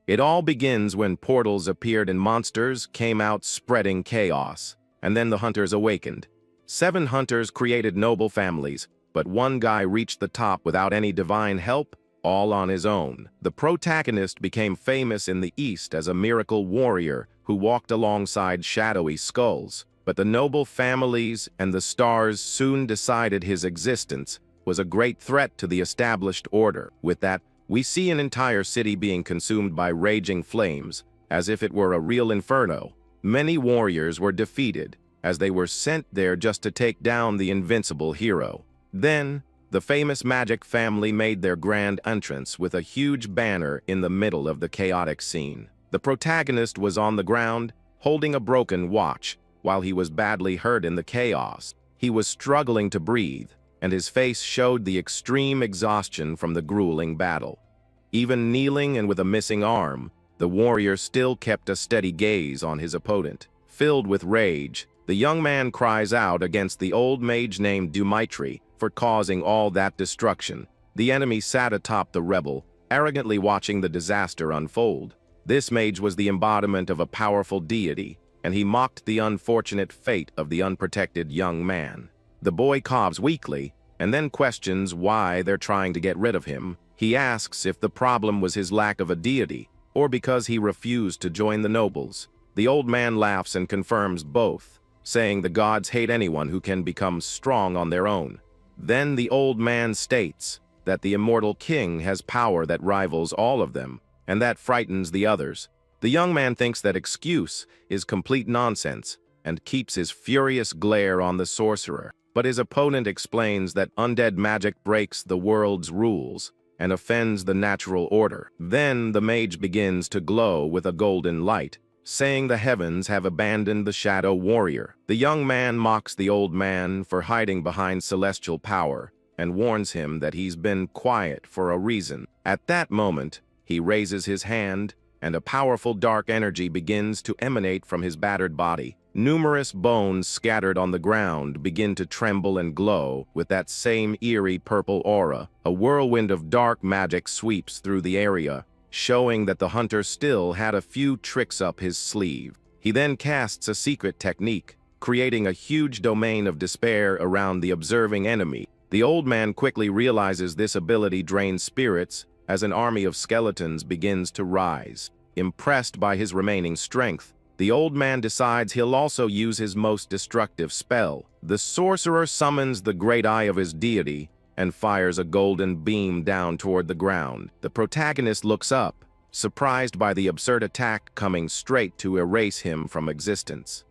It all begins when portals appeared and monsters came out spreading chaos, and then the hunters awakened. 7 hunters created noble families, but one guy reached the top without any divine help, all on his own. The protagonist became famous in the East as a miracle warrior who walked alongside shadowy skulls, but the noble families and the stars soon decided his existence was a great threat to the established order. With that, we see an entire city being consumed by raging flames, as if it were a real inferno. Many warriors were defeated, as they were sent there just to take down the invincible hero. Then, the famous magic family made their grand entrance with a huge banner in the middle of the chaotic scene. The protagonist was on the ground, holding a broken watch, while he was badly hurt in the chaos. He was struggling to breathe, and his face showed the extreme exhaustion from the grueling battle. Even kneeling and with a missing arm, the warrior still kept a steady gaze on his opponent. Filled with rage, the young man cries out against the old mage named Dmitri for causing all that destruction. The enemy sat atop the rebel, arrogantly watching the disaster unfold. This mage was the embodiment of a powerful deity, and he mocked the unfortunate fate of the unprotected young man. The boy coughs weakly, and then questions why they're trying to get rid of him. He asks if the problem was his lack of a deity, or because he refused to join the nobles. The old man laughs and confirms both, saying the gods hate anyone who can become strong on their own. Then the old man states that the immortal king has power that rivals all of them, and that frightens the others. The young man thinks that excuse is complete nonsense and keeps his furious glare on the sorcerer. But his opponent explains that undead magic breaks the world's rules and offends the natural order. Then the mage begins to glow with a golden light, saying the heavens have abandoned the shadow warrior. The young man mocks the old man for hiding behind celestial power and warns him that he's been quiet for a reason. At that moment, he raises his hand, and a powerful dark energy begins to emanate from his battered body. Numerous bones scattered on the ground begin to tremble and glow with that same eerie purple aura. A whirlwind of dark magic sweeps through the area, showing that the hunter still had a few tricks up his sleeve. He then casts a secret technique, creating a huge domain of despair around the observing enemy. The old man quickly realizes this ability drains spirits as an army of skeletons begins to rise. Impressed by his remaining strength, the old man decides he'll also use his most destructive spell. The sorcerer summons the great eye of his deity and fires a golden beam down toward the ground. The protagonist looks up, surprised by the absurd attack coming straight to erase him from existence.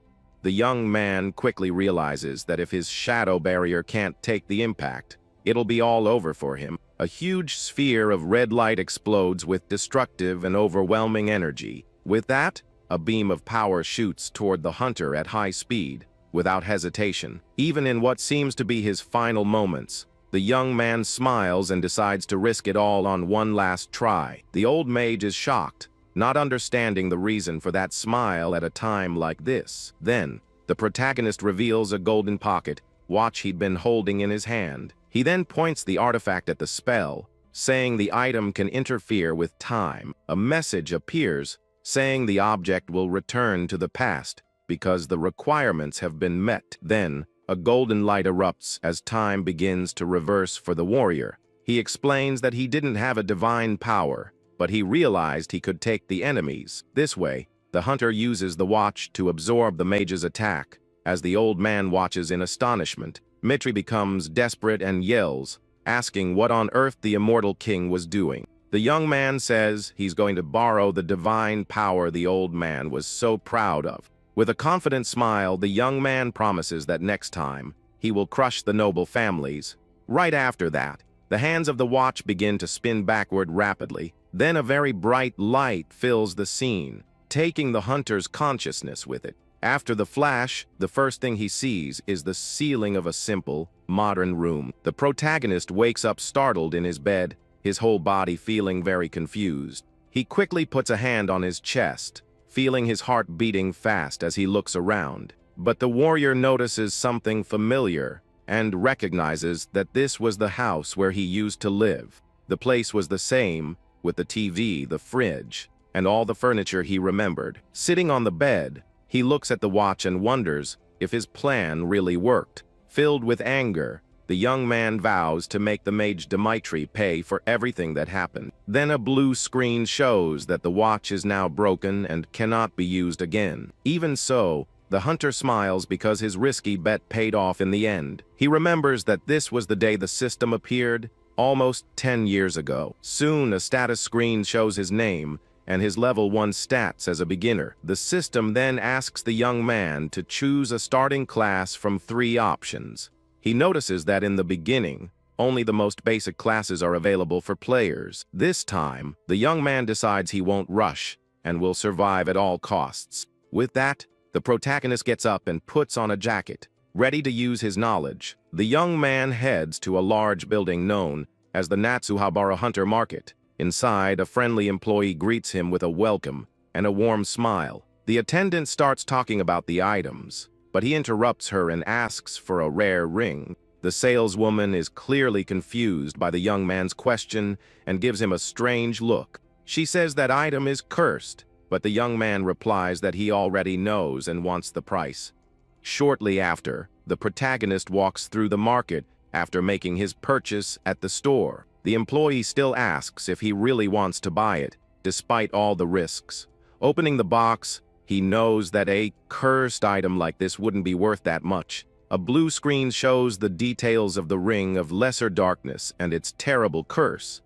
The young man quickly realizes that if his shadow barrier can't take the impact, it'll be all over for him. A huge sphere of red light explodes with destructive and overwhelming energy. With that, a beam of power shoots toward the hunter at high speed, without hesitation. Even in what seems to be his final moments, the young man smiles and decides to risk it all on one last try. The old mage is shocked, not understanding the reason for that smile at a time like this. Then, the protagonist reveals a golden pocket watch he'd been holding in his hand. He then points the artifact at the spell, saying the item can interfere with time. A message appears, saying the object will return to the past because the requirements have been met. Then, a golden light erupts as time begins to reverse for the warrior. He explains that he didn't have a divine power, but he realized he could take the enemies. This way, the hunter uses the watch to absorb the mage's attack. As the old man watches in astonishment, Dmitri becomes desperate and yells, asking what on earth the immortal king was doing. The young man says he's going to borrow the divine power the old man was so proud of. With a confident smile, the young man promises that next time, he will crush the noble families. Right after that, the hands of the watch begin to spin backward rapidly. Then a very bright light fills the scene, taking the hunter's consciousness with it. After the flash, the first thing he sees is the ceiling of a simple, modern room. The protagonist wakes up startled in his bed, his whole body feeling very confused. He quickly puts a hand on his chest, feeling his heart beating fast as he looks around. But the warrior notices something familiar and recognizes that this was the house where he used to live. The place was the same, with the TV, the fridge, and all the furniture he remembered. Sitting on the bed, he looks at the watch and wonders if his plan really worked. Filled with anger, the young man vows to make the mage Dimitri pay for everything that happened. Then a blue screen shows that the watch is now broken and cannot be used again. Even so, the hunter smiles because his risky bet paid off in the end. He remembers that this was the day the system appeared, almost 10 years ago. Soon, a status screen shows his name and his level 1 stats as a beginner. The system then asks the young man to choose a starting class from 3 options. He notices that in the beginning, only the most basic classes are available for players. This time, the young man decides he won't rush and will survive at all costs. With that, the protagonist gets up and puts on a jacket, ready to use his knowledge. The young man heads to a large building known as the Natsuhabara Hunter Market. Inside, a friendly employee greets him with a welcome and a warm smile. The attendant starts talking about the items, but he interrupts her and asks for a rare ring. The saleswoman is clearly confused by the young man's question and gives him a strange look. She says that item is cursed, but the young man replies that he already knows and wants the price. Shortly after, the protagonist walks through the market after making his purchase at the store. The employee still asks if he really wants to buy it, despite all the risks. Opening the box, he knows that a cursed item like this wouldn't be worth that much. A blue screen shows the details of the Ring of Lesser Darkness and its terrible curse.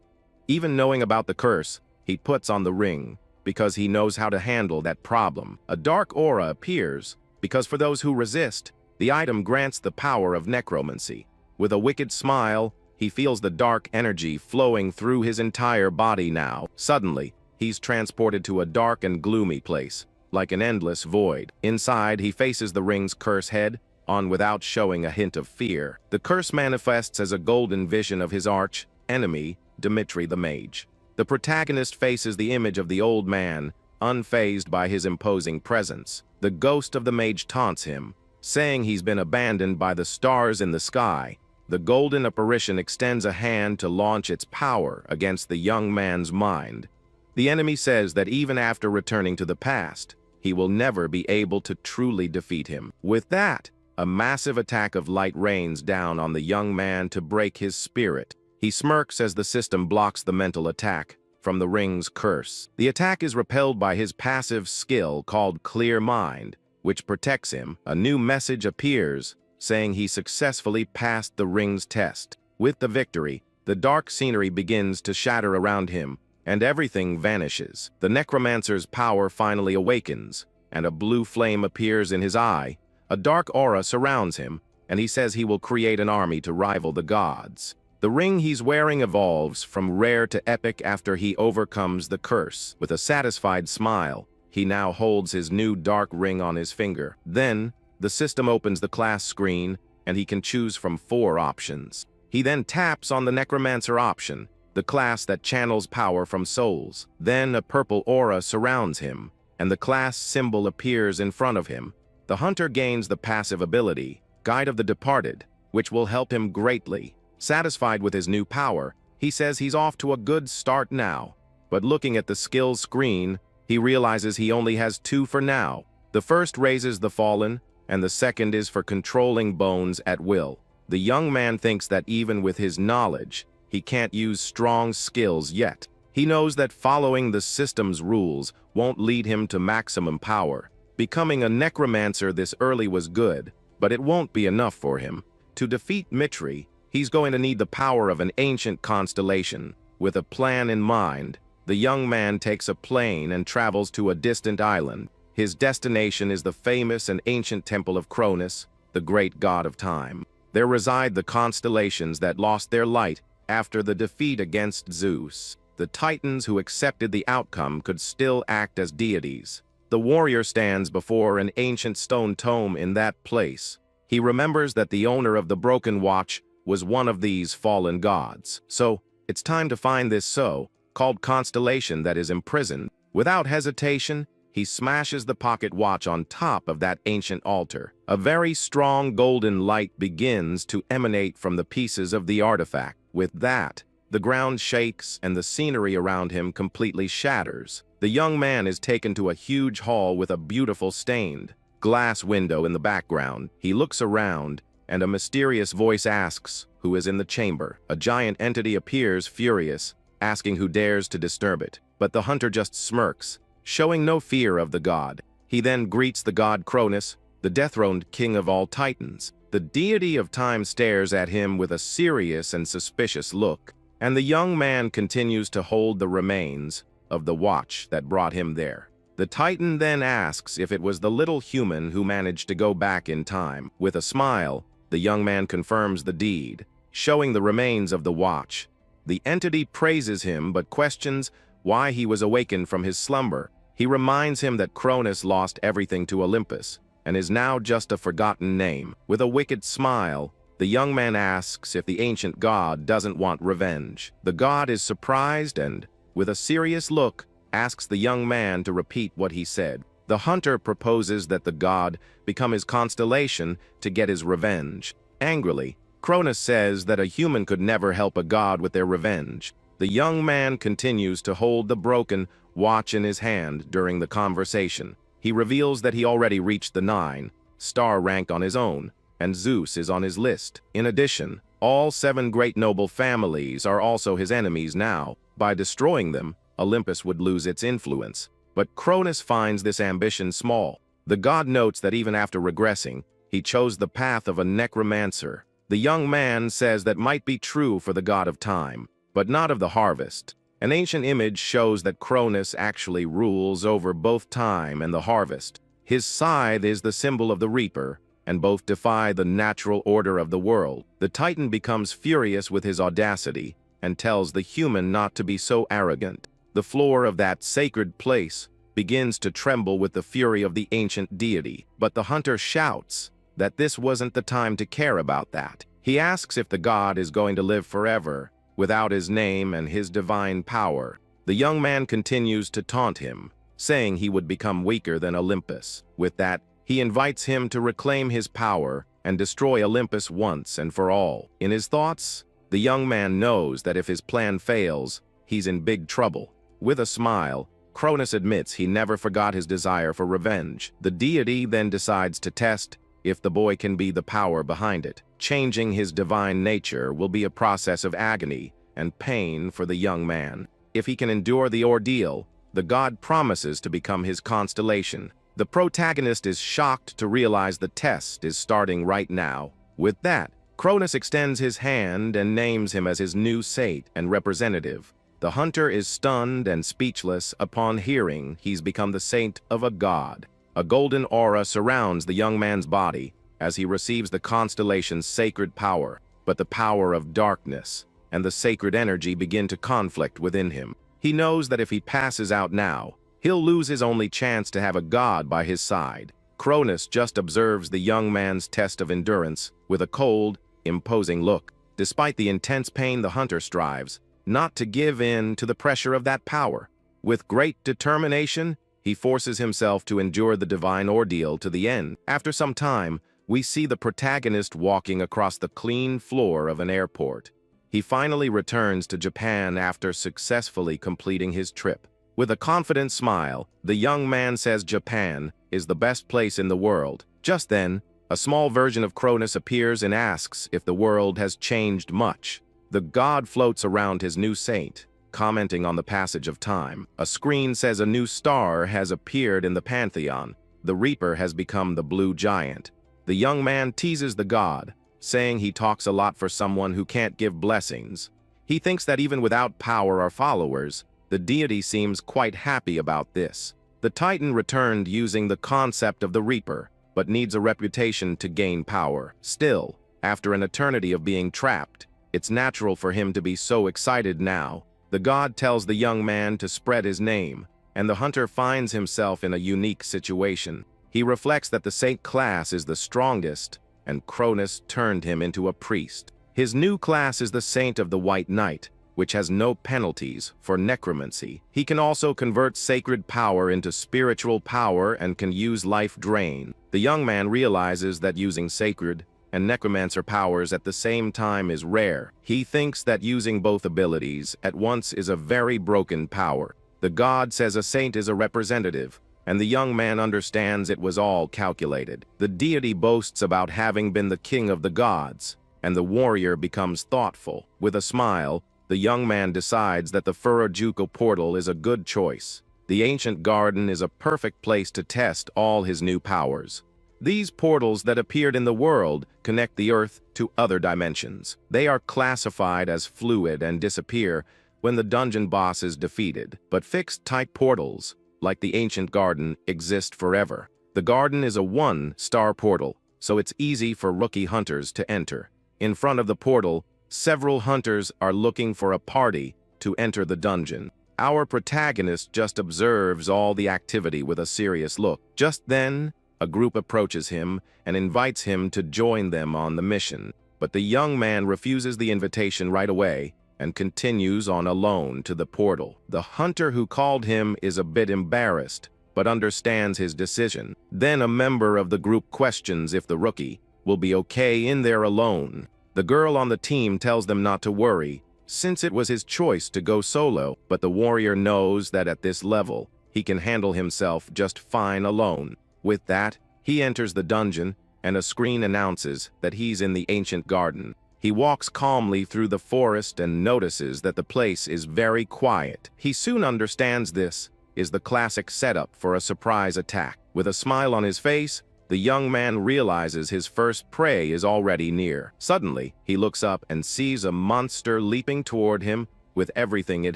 Even knowing about the curse, he puts on the ring because he knows how to handle that problem. A dark aura appears because for those who resist, the item grants the power of necromancy. With a wicked smile, he feels the dark energy flowing through his entire body now. Suddenly, he's transported to a dark and gloomy place, like an endless void. Inside, he faces the ring's curse head on without showing a hint of fear. The curse manifests as a golden vision of his arch enemy, Dimitri the Mage. The protagonist faces the image of the old man, unfazed by his imposing presence. The ghost of the mage taunts him, saying he's been abandoned by the stars in the sky. The golden apparition extends a hand to launch its power against the young man's mind. The enemy says that even after returning to the past, he will never be able to truly defeat him. With that, a massive attack of light rains down on the young man to break his spirit. He smirks as the system blocks the mental attack from the ring's curse. The attack is repelled by his passive skill called Clear Mind, which protects him. A new message appears, saying he successfully passed the ring's test. With the victory, the dark scenery begins to shatter around him, and everything vanishes. The necromancer's power finally awakens, and a blue flame appears in his eye. A dark aura surrounds him, and he says he will create an army to rival the gods. The ring he's wearing evolves from rare to epic after he overcomes the curse. With a satisfied smile, he now holds his new dark ring on his finger. Then, the system opens the class screen, and he can choose from 4 options. He then taps on the Necromancer option, the class that channels power from souls. Then a purple aura surrounds him, and the class symbol appears in front of him. The hunter gains the passive ability, Guide of the Departed, which will help him greatly. Satisfied with his new power, he says he's off to a good start now. But looking at the skills screen, he realizes he only has 2 for now. The first raises the fallen, and the second is for controlling bones at will. The young man thinks that even with his knowledge, he can't use strong skills yet. He knows that following the system's rules won't lead him to maximum power. Becoming a necromancer this early was good, but it won't be enough for him. To defeat Mitri, he's going to need the power of an ancient constellation. With a plan in mind, the young man takes a plane and travels to a distant island. His destination is the famous and ancient temple of Cronus, the great god of time. There reside the constellations that lost their light after the defeat against Zeus. The titans who accepted the outcome could still act as deities. The warrior stands before an ancient stone tomb in that place. He remembers that the owner of the broken watch was one of these fallen gods. So, it's time to find this so-called constellation that is imprisoned. Without hesitation, he smashes the pocket watch on top of that ancient altar. A very strong golden light begins to emanate from the pieces of the artifact. With that, The ground shakes and the scenery around him completely shatters. The young man is taken to a huge hall with a beautiful stained glass window in the background. He looks around, and a mysterious voice asks who is in the chamber. A giant entity appears, furious, asking who dares to disturb it. But the hunter just smirks, showing no fear of the god. He then greets the god Cronus, the dethroned king of all titans. The deity of time stares at him with a serious and suspicious look, and the young man continues to hold the remains of the watch that brought him there. The titan then asks if it was the little human who managed to go back in time. With a smile, the young man confirms the deed, showing the remains of the watch. The entity praises him but questions why he was awakened from his slumber. He reminds him that Cronus lost everything to Olympus and is now just a forgotten name. With a wicked smile, the young man asks if the ancient god doesn't want revenge. The god is surprised and, with a serious look, asks the young man to repeat what he said. The hunter proposes that the god become his constellation to get his revenge. Angrily, Cronus says that a human could never help a god with their revenge. The young man continues to hold the broken watch in his hand during the conversation. He reveals that he already reached the 9-star rank on his own, and Zeus is on his list. In addition, all 7 great noble families are also his enemies now. By destroying them, Olympus would lose its influence. But Cronus finds this ambition small. The god notes that even after regressing, he chose the path of a necromancer. The young man says that might be true for the god of time, but not of the harvest. An ancient image shows that Cronus actually rules over both time and the harvest. His scythe is the symbol of the reaper, and both defy the natural order of the world. The titan becomes furious with his audacity and tells the human not to be so arrogant. The floor of that sacred place begins to tremble with the fury of the ancient deity, but the hunter shouts that this wasn't the time to care about that. He asks if the god is going to live forever, without his name and his divine power. The young man continues to taunt him, saying he would become weaker than Olympus. With that, he invites him to reclaim his power and destroy Olympus once and for all. In his thoughts, the young man knows that if his plan fails, he's in big trouble. With a smile, Cronus admits he never forgot his desire for revenge. The deity then decides to test if the boy can be the power behind it. Changing his divine nature will be a process of agony and pain for the young man. If he can endure the ordeal, the god promises to become his constellation. The protagonist is shocked to realize the test is starting right now. With that, Cronus extends his hand and names him as his new saint and representative. The hunter is stunned and speechless upon hearing he's become the saint of a god. A golden aura surrounds the young man's body as he receives the constellation's sacred power, but the power of darkness and the sacred energy begin to conflict within him. He knows that if he passes out now, he'll lose his only chance to have a god by his side. Cronus just observes the young man's test of endurance with a cold, imposing look. Despite the intense pain, the hunter strives not to give in to the pressure of that power. With great determination, he forces himself to endure the divine ordeal to the end. After some time, we see the protagonist walking across the clean floor of an airport. He finally returns to Japan after successfully completing his trip. With a confident smile, the young man says Japan is the best place in the world. Just then, a small version of Cronus appears and asks if the world has changed much. The god floats around his new saint, commenting on the passage of time. A screen says a new star has appeared in the pantheon. The reaper has become the blue giant. The young man teases the god, saying he talks a lot for someone who can't give blessings. He thinks that even without power or followers, the deity seems quite happy about this. The titan returned using the concept of the reaper, but needs a reputation to gain power. Still, after an eternity of being trapped, it's natural for him to be so excited now. The god tells the young man to spread his name, and the hunter finds himself in a unique situation. He reflects that the saint class is the strongest, and Cronus turned him into a priest. His new class is the Saint of the White Knight, which has no penalties for necromancy. He can also convert sacred power into spiritual power and can use life drain. The young man realizes that using sacred and necromancer powers at the same time is rare. He thinks that using both abilities at once is a very broken power. The god says a saint is a representative, and the young man understands it was all calculated. The deity boasts about having been the king of the gods, and the warrior becomes thoughtful. With a smile, the young man decides that the Furojuku portal is a good choice. The ancient garden is a perfect place to test all his new powers. These portals that appeared in the world connect the Earth to other dimensions. They are classified as fluid and disappear when the dungeon boss is defeated, but fixed-type portals, like the ancient garden, exist forever. The garden is a 1-star portal, so it's easy for rookie hunters to enter. In front of the portal, several hunters are looking for a party to enter the dungeon. Our protagonist just observes all the activity with a serious look. Just then, a group approaches him and invites him to join them on the mission. But the young man refuses the invitation right away and continues on alone to the portal. The hunter who called him is a bit embarrassed, but understands his decision. Then a member of the group questions if the rookie will be okay in there alone. The girl on the team tells them not to worry, since it was his choice to go solo, but the warrior knows that at this level, he can handle himself just fine alone. With that, he enters the dungeon, and a screen announces that he's in the ancient garden. He walks calmly through the forest and notices that the place is very quiet. He soon understands this is the classic setup for a surprise attack. With a smile on his face, the young man realizes his first prey is already near. Suddenly, he looks up and sees a monster leaping toward him with everything it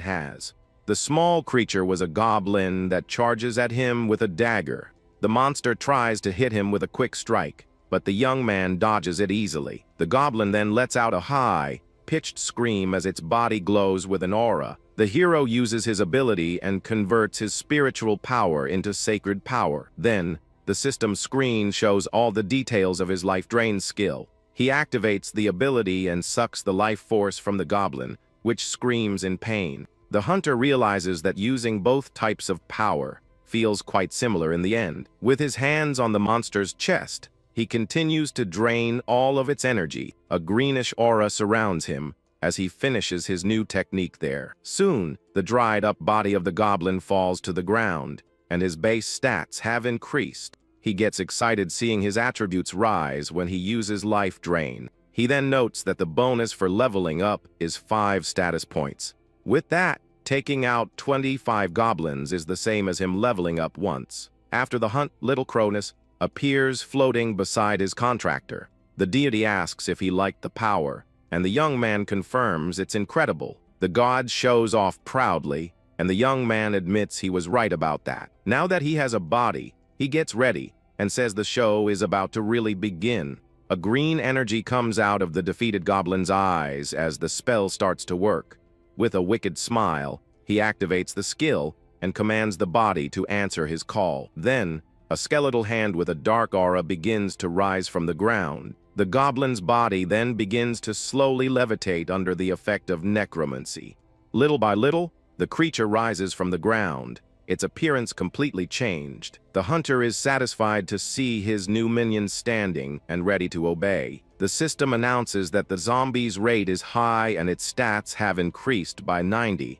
has. The small creature was a goblin that charges at him with a dagger. The monster tries to hit him with a quick strike, but the young man dodges it easily. The goblin then lets out a high-pitched scream as its body glows with an aura. The hero uses his ability and converts his spiritual power into sacred power. Then, the system screen shows all the details of his life drain skill. He activates the ability and sucks the life force from the goblin, which screams in pain. The hunter realizes that using both types of power feels quite similar in the end. With his hands on the monster's chest, he continues to drain all of its energy. A greenish aura surrounds him as he finishes his new technique there. Soon, the dried-up body of the goblin falls to the ground, and his base stats have increased. He gets excited seeing his attributes rise when he uses life drain. He then notes that the bonus for leveling up is 5 status points. With that, taking out 25 goblins is the same as him leveling up once. After the hunt, little Cronus appears floating beside his contractor. The deity asks if he liked the power, and the young man confirms it's incredible. The god shows off proudly, and the young man admits he was right about that. Now that he has a body, he gets ready and says the show is about to really begin. A green energy comes out of the defeated goblin's eyes as the spell starts to work. With a wicked smile, he activates the skill and commands the body to answer his call. Then, a skeletal hand with a dark aura begins to rise from the ground. The goblin's body then begins to slowly levitate under the effect of necromancy. Little by little, the creature rises from the ground, its appearance completely changed. The hunter is satisfied to see his new minion standing and ready to obey. The system announces that the zombie's rate is high and its stats have increased by 97%.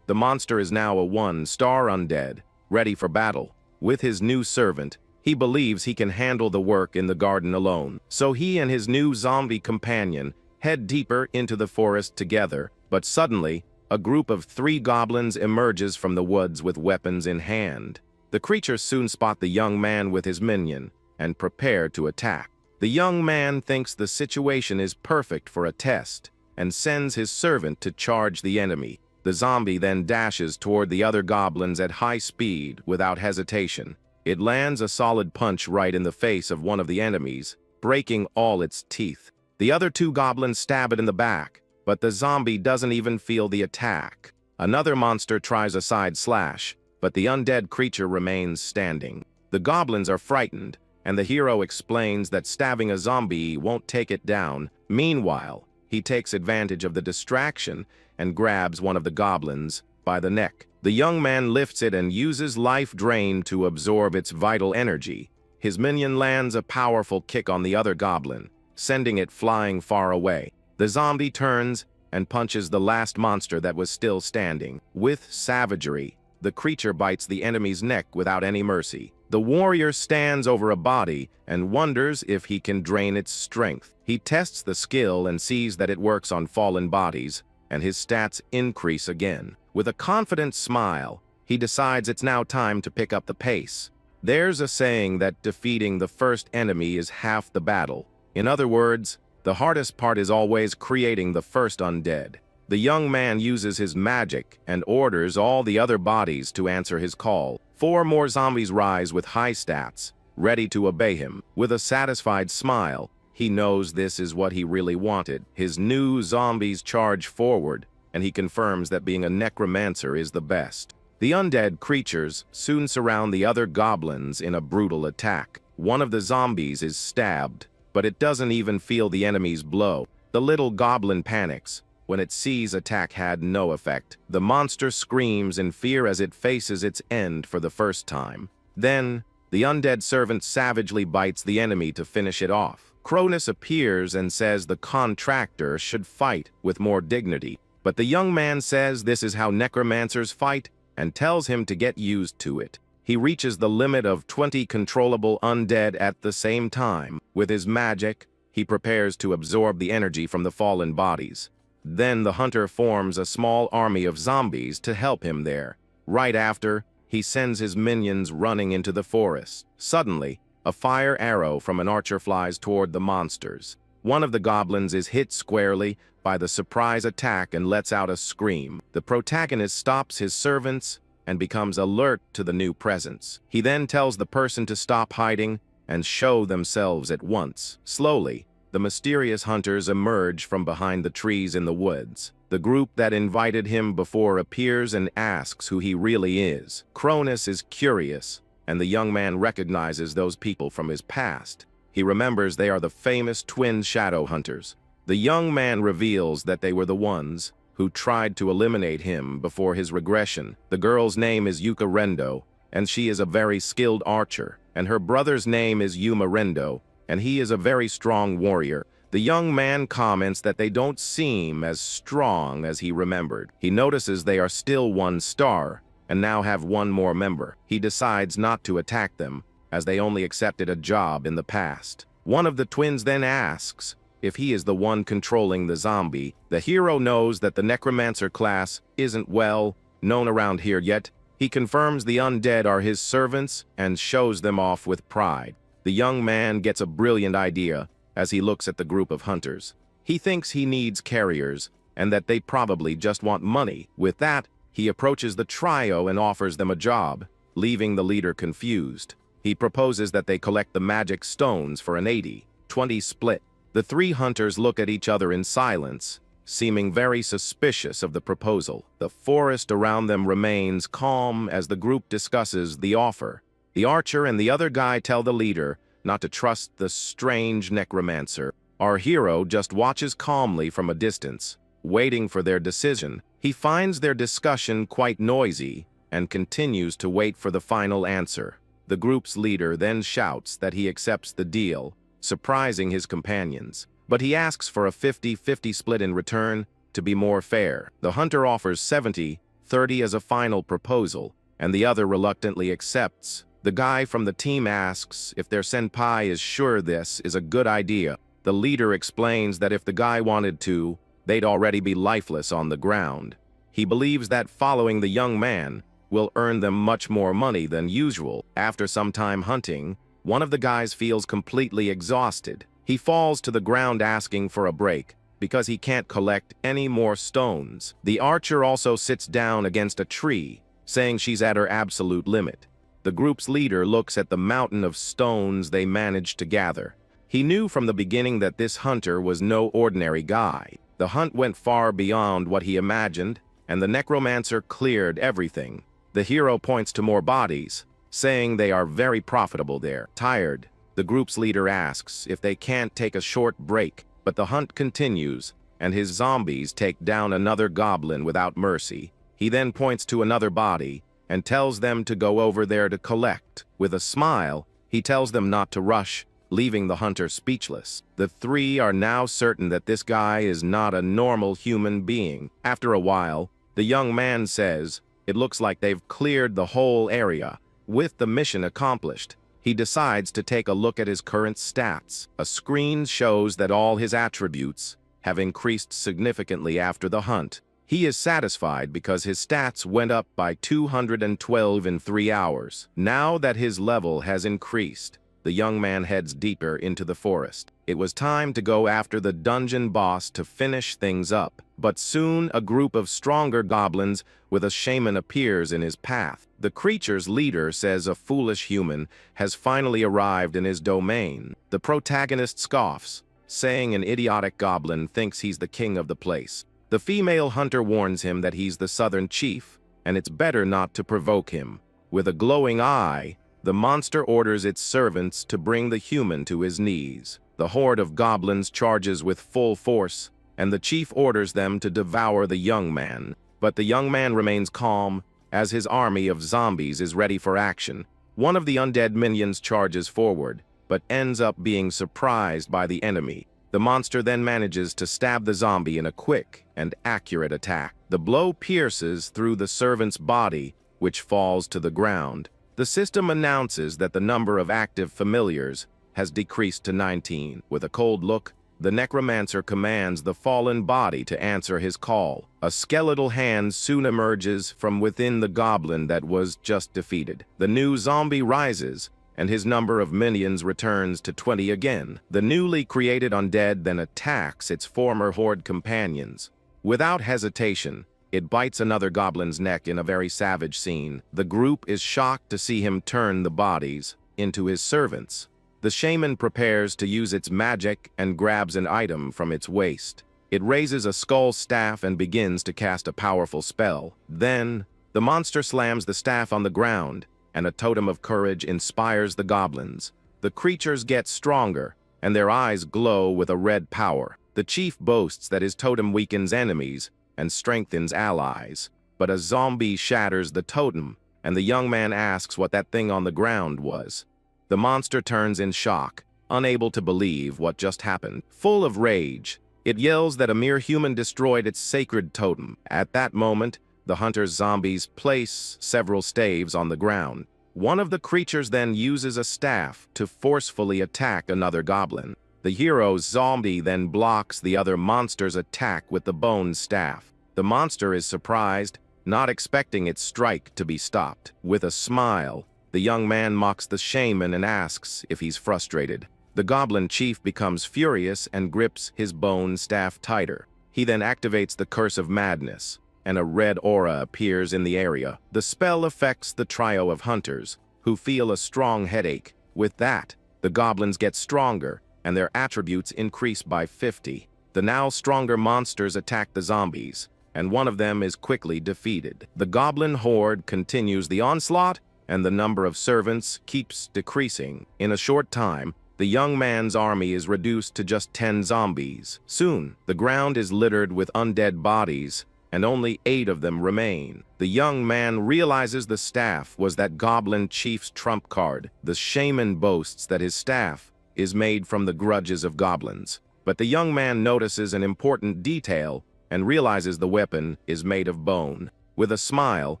The monster is now a 1-star undead, ready for battle. With his new servant, he believes he can handle the work in the garden alone. So he and his new zombie companion head deeper into the forest together, but suddenly, a group of 3 goblins emerges from the woods with weapons in hand. The creatures soon spot the young man with his minion and prepare to attack. The young man thinks the situation is perfect for a test and sends his servant to charge the enemy. The zombie then dashes toward the other goblins at high speed without hesitation. It lands a solid punch right in the face of one of the enemies, breaking all its teeth. The other 2 goblins stab it in the back, but the zombie doesn't even feel the attack. Another monster tries a side slash, but the undead creature remains standing. The goblins are frightened, and the hero explains that stabbing a zombie won't take it down. Meanwhile, he takes advantage of the distraction and grabs one of the goblins by the neck. The young man lifts it and uses life drain to absorb its vital energy. His minion lands a powerful kick on the other goblin, sending it flying far away. The zombie turns and punches the last monster that was still standing. With savagery, the creature bites the enemy's neck without any mercy. The warrior stands over a body and wonders if he can drain its strength. He tests the skill and sees that it works on fallen bodies, and his stats increase again. With a confident smile, he decides it's now time to pick up the pace. There's a saying that defeating the first enemy is half the battle. In other words, the hardest part is always creating the first undead. The young man uses his magic and orders all the other bodies to answer his call. 4 more zombies rise with high stats, ready to obey him. With a satisfied smile, he knows this is what he really wanted. His new zombies charge forward, and he confirms that being a necromancer is the best. The undead creatures soon surround the other goblins in a brutal attack. One of the zombies is stabbed, but it doesn't even feel the enemy's blow. The little goblin panics. When it sees attack had no effect, the monster screams in fear as it faces its end for the first time. Then, the undead servant savagely bites the enemy to finish it off. Cronus appears and says the contractor should fight with more dignity, but the young man says this is how necromancers fight and tells him to get used to it. He reaches the limit of 20 controllable undead at the same time. With his magic, he prepares to absorb the energy from the fallen bodies. Then the hunter forms a small army of zombies to help him there. Right after, he sends his minions running into the forest. Suddenly, a fire arrow from an archer flies toward the monsters. One of the goblins is hit squarely by the surprise attack and lets out a scream. The protagonist stops his servants and becomes alert to the new presence. He then tells the person to stop hiding and show themselves at once. Slowly, the mysterious hunters emerge from behind the trees in the woods. The group that invited him before appears and asks who he really is. Cronus is curious, and the young man recognizes those people from his past. He remembers they are the famous twin shadow hunters. The young man reveals that they were the ones who tried to eliminate him before his regression. The girl's name is Yuka Rendo, and she is a very skilled archer, and her brother's name is Yuma Rendo, and he is a very strong warrior. The young man comments that they don't seem as strong as he remembered. He notices they are still 1 star, and now have 1 more member. He decides not to attack them, as they only accepted a job in the past. One of the twins then asks if he is the one controlling the zombie. The hero knows that the necromancer class isn't well known around here yet. He confirms the undead are his servants and shows them off with pride. The young man gets a brilliant idea as he looks at the group of hunters. He thinks he needs carriers and that they probably just want money. With that, he approaches the trio and offers them a job, leaving the leader confused. He proposes that they collect the magic stones for an 80-20 split. The 3 hunters look at each other in silence, seeming very suspicious of the proposal. The forest around them remains calm as the group discusses the offer. The archer and the other guy tell the leader not to trust the strange necromancer. Our hero just watches calmly from a distance, waiting for their decision. He finds their discussion quite noisy and continues to wait for the final answer. The group's leader then shouts that he accepts the deal, surprising his companions. But he asks for a 50-50 split in return to be more fair. The hunter offers 70-30 as a final proposal, and the other reluctantly accepts. The guy from the team asks if their senpai is sure this is a good idea. The leader explains that if the guy wanted to, they'd already be lifeless on the ground. He believes that following the young man will earn them much more money than usual. After some time hunting, one of the guys feels completely exhausted. He falls to the ground asking for a break because he can't collect any more stones. The archer also sits down against a tree, saying she's at her absolute limit. The group's leader looks at the mountain of stones they managed to gather. He knew from the beginning that this hunter was no ordinary guy. The hunt went far beyond what he imagined, and the necromancer cleared everything. The hero points to more bodies, saying they are very profitable there. Tired, the group's leader asks if they can't take a short break, but the hunt continues, and his zombies take down another goblin without mercy. He then points to another body and tells them to go over there to collect. With a smile, He tells them not to rush, leaving the hunter speechless. The three are now certain that this guy is not a normal human being. After a while, the young man says, "It looks like they've cleared the whole area." With the mission accomplished, he decides to take a look at his current stats. A screen shows that all his attributes have increased significantly after the hunt. He is satisfied because his stats went up by 212 in 3 hours. Now that his level has increased, the young man heads deeper into the forest. It was time to go after the dungeon boss to finish things up. But soon a group of stronger goblins with a shaman appears in his path. The creature's leader says a foolish human has finally arrived in his domain. The protagonist scoffs, saying an idiotic goblin thinks he's the king of the place. The female hunter warns him that he's the southern chief, and it's better not to provoke him. With a glowing eye, the monster orders its servants to bring the human to his knees. The horde of goblins charges with full force, and the chief orders them to devour the young man. But the young man remains calm, as his army of zombies is ready for action. One of the undead minions charges forward, but ends up being surprised by the enemy. The monster then manages to stab the zombie in a quick and accurate attack. The blow pierces through the servant's body, which falls to the ground. The system announces that the number of active familiars has decreased to 19. With a cold look, the necromancer commands the fallen body to answer his call. A skeletal hand soon emerges from within the goblin that was just defeated. The new zombie rises, and his number of minions returns to 20 again. The newly created undead then attacks its former horde companions. Without hesitation, it bites another goblin's neck in a very savage scene. The group is shocked to see him turn the bodies into his servants. The shaman prepares to use its magic and grabs an item from its waist. It raises a skull staff and begins to cast a powerful spell. Then, the monster slams the staff on the ground, and a totem of courage inspires the goblins. The creatures get stronger, and their eyes glow with a red power. The chief boasts that his totem weakens enemies and strengthens allies. But a zombie shatters the totem, and the young man asks what that thing on the ground was. The monster turns in shock, unable to believe what just happened. Full of rage, it yells that a mere human destroyed its sacred totem. At that moment, the hunter's zombies place several staves on the ground. One of the creatures then uses a staff to forcefully attack another goblin. The hero's zombie then blocks the other monster's attack with the bone staff. The monster is surprised, not expecting its strike to be stopped. With a smile, the young man mocks the shaman and asks if he's frustrated. The goblin chief becomes furious and grips his bone staff tighter. He then activates the curse of madness, and a red aura appears in the area. The spell affects the trio of hunters, who feel a strong headache. With that, the goblins get stronger, and their attributes increase by 50. The now stronger monsters attack the zombies, and one of them is quickly defeated. The goblin horde continues the onslaught, and the number of servants keeps decreasing. In a short time, the young man's army is reduced to just 10 zombies. Soon, the ground is littered with undead bodies, and only 8 of them remain. The young man realizes the staff was that goblin chief's trump card. The shaman boasts that his staff is made from the grudges of goblins. But the young man notices an important detail and realizes the weapon is made of bone. With a smile,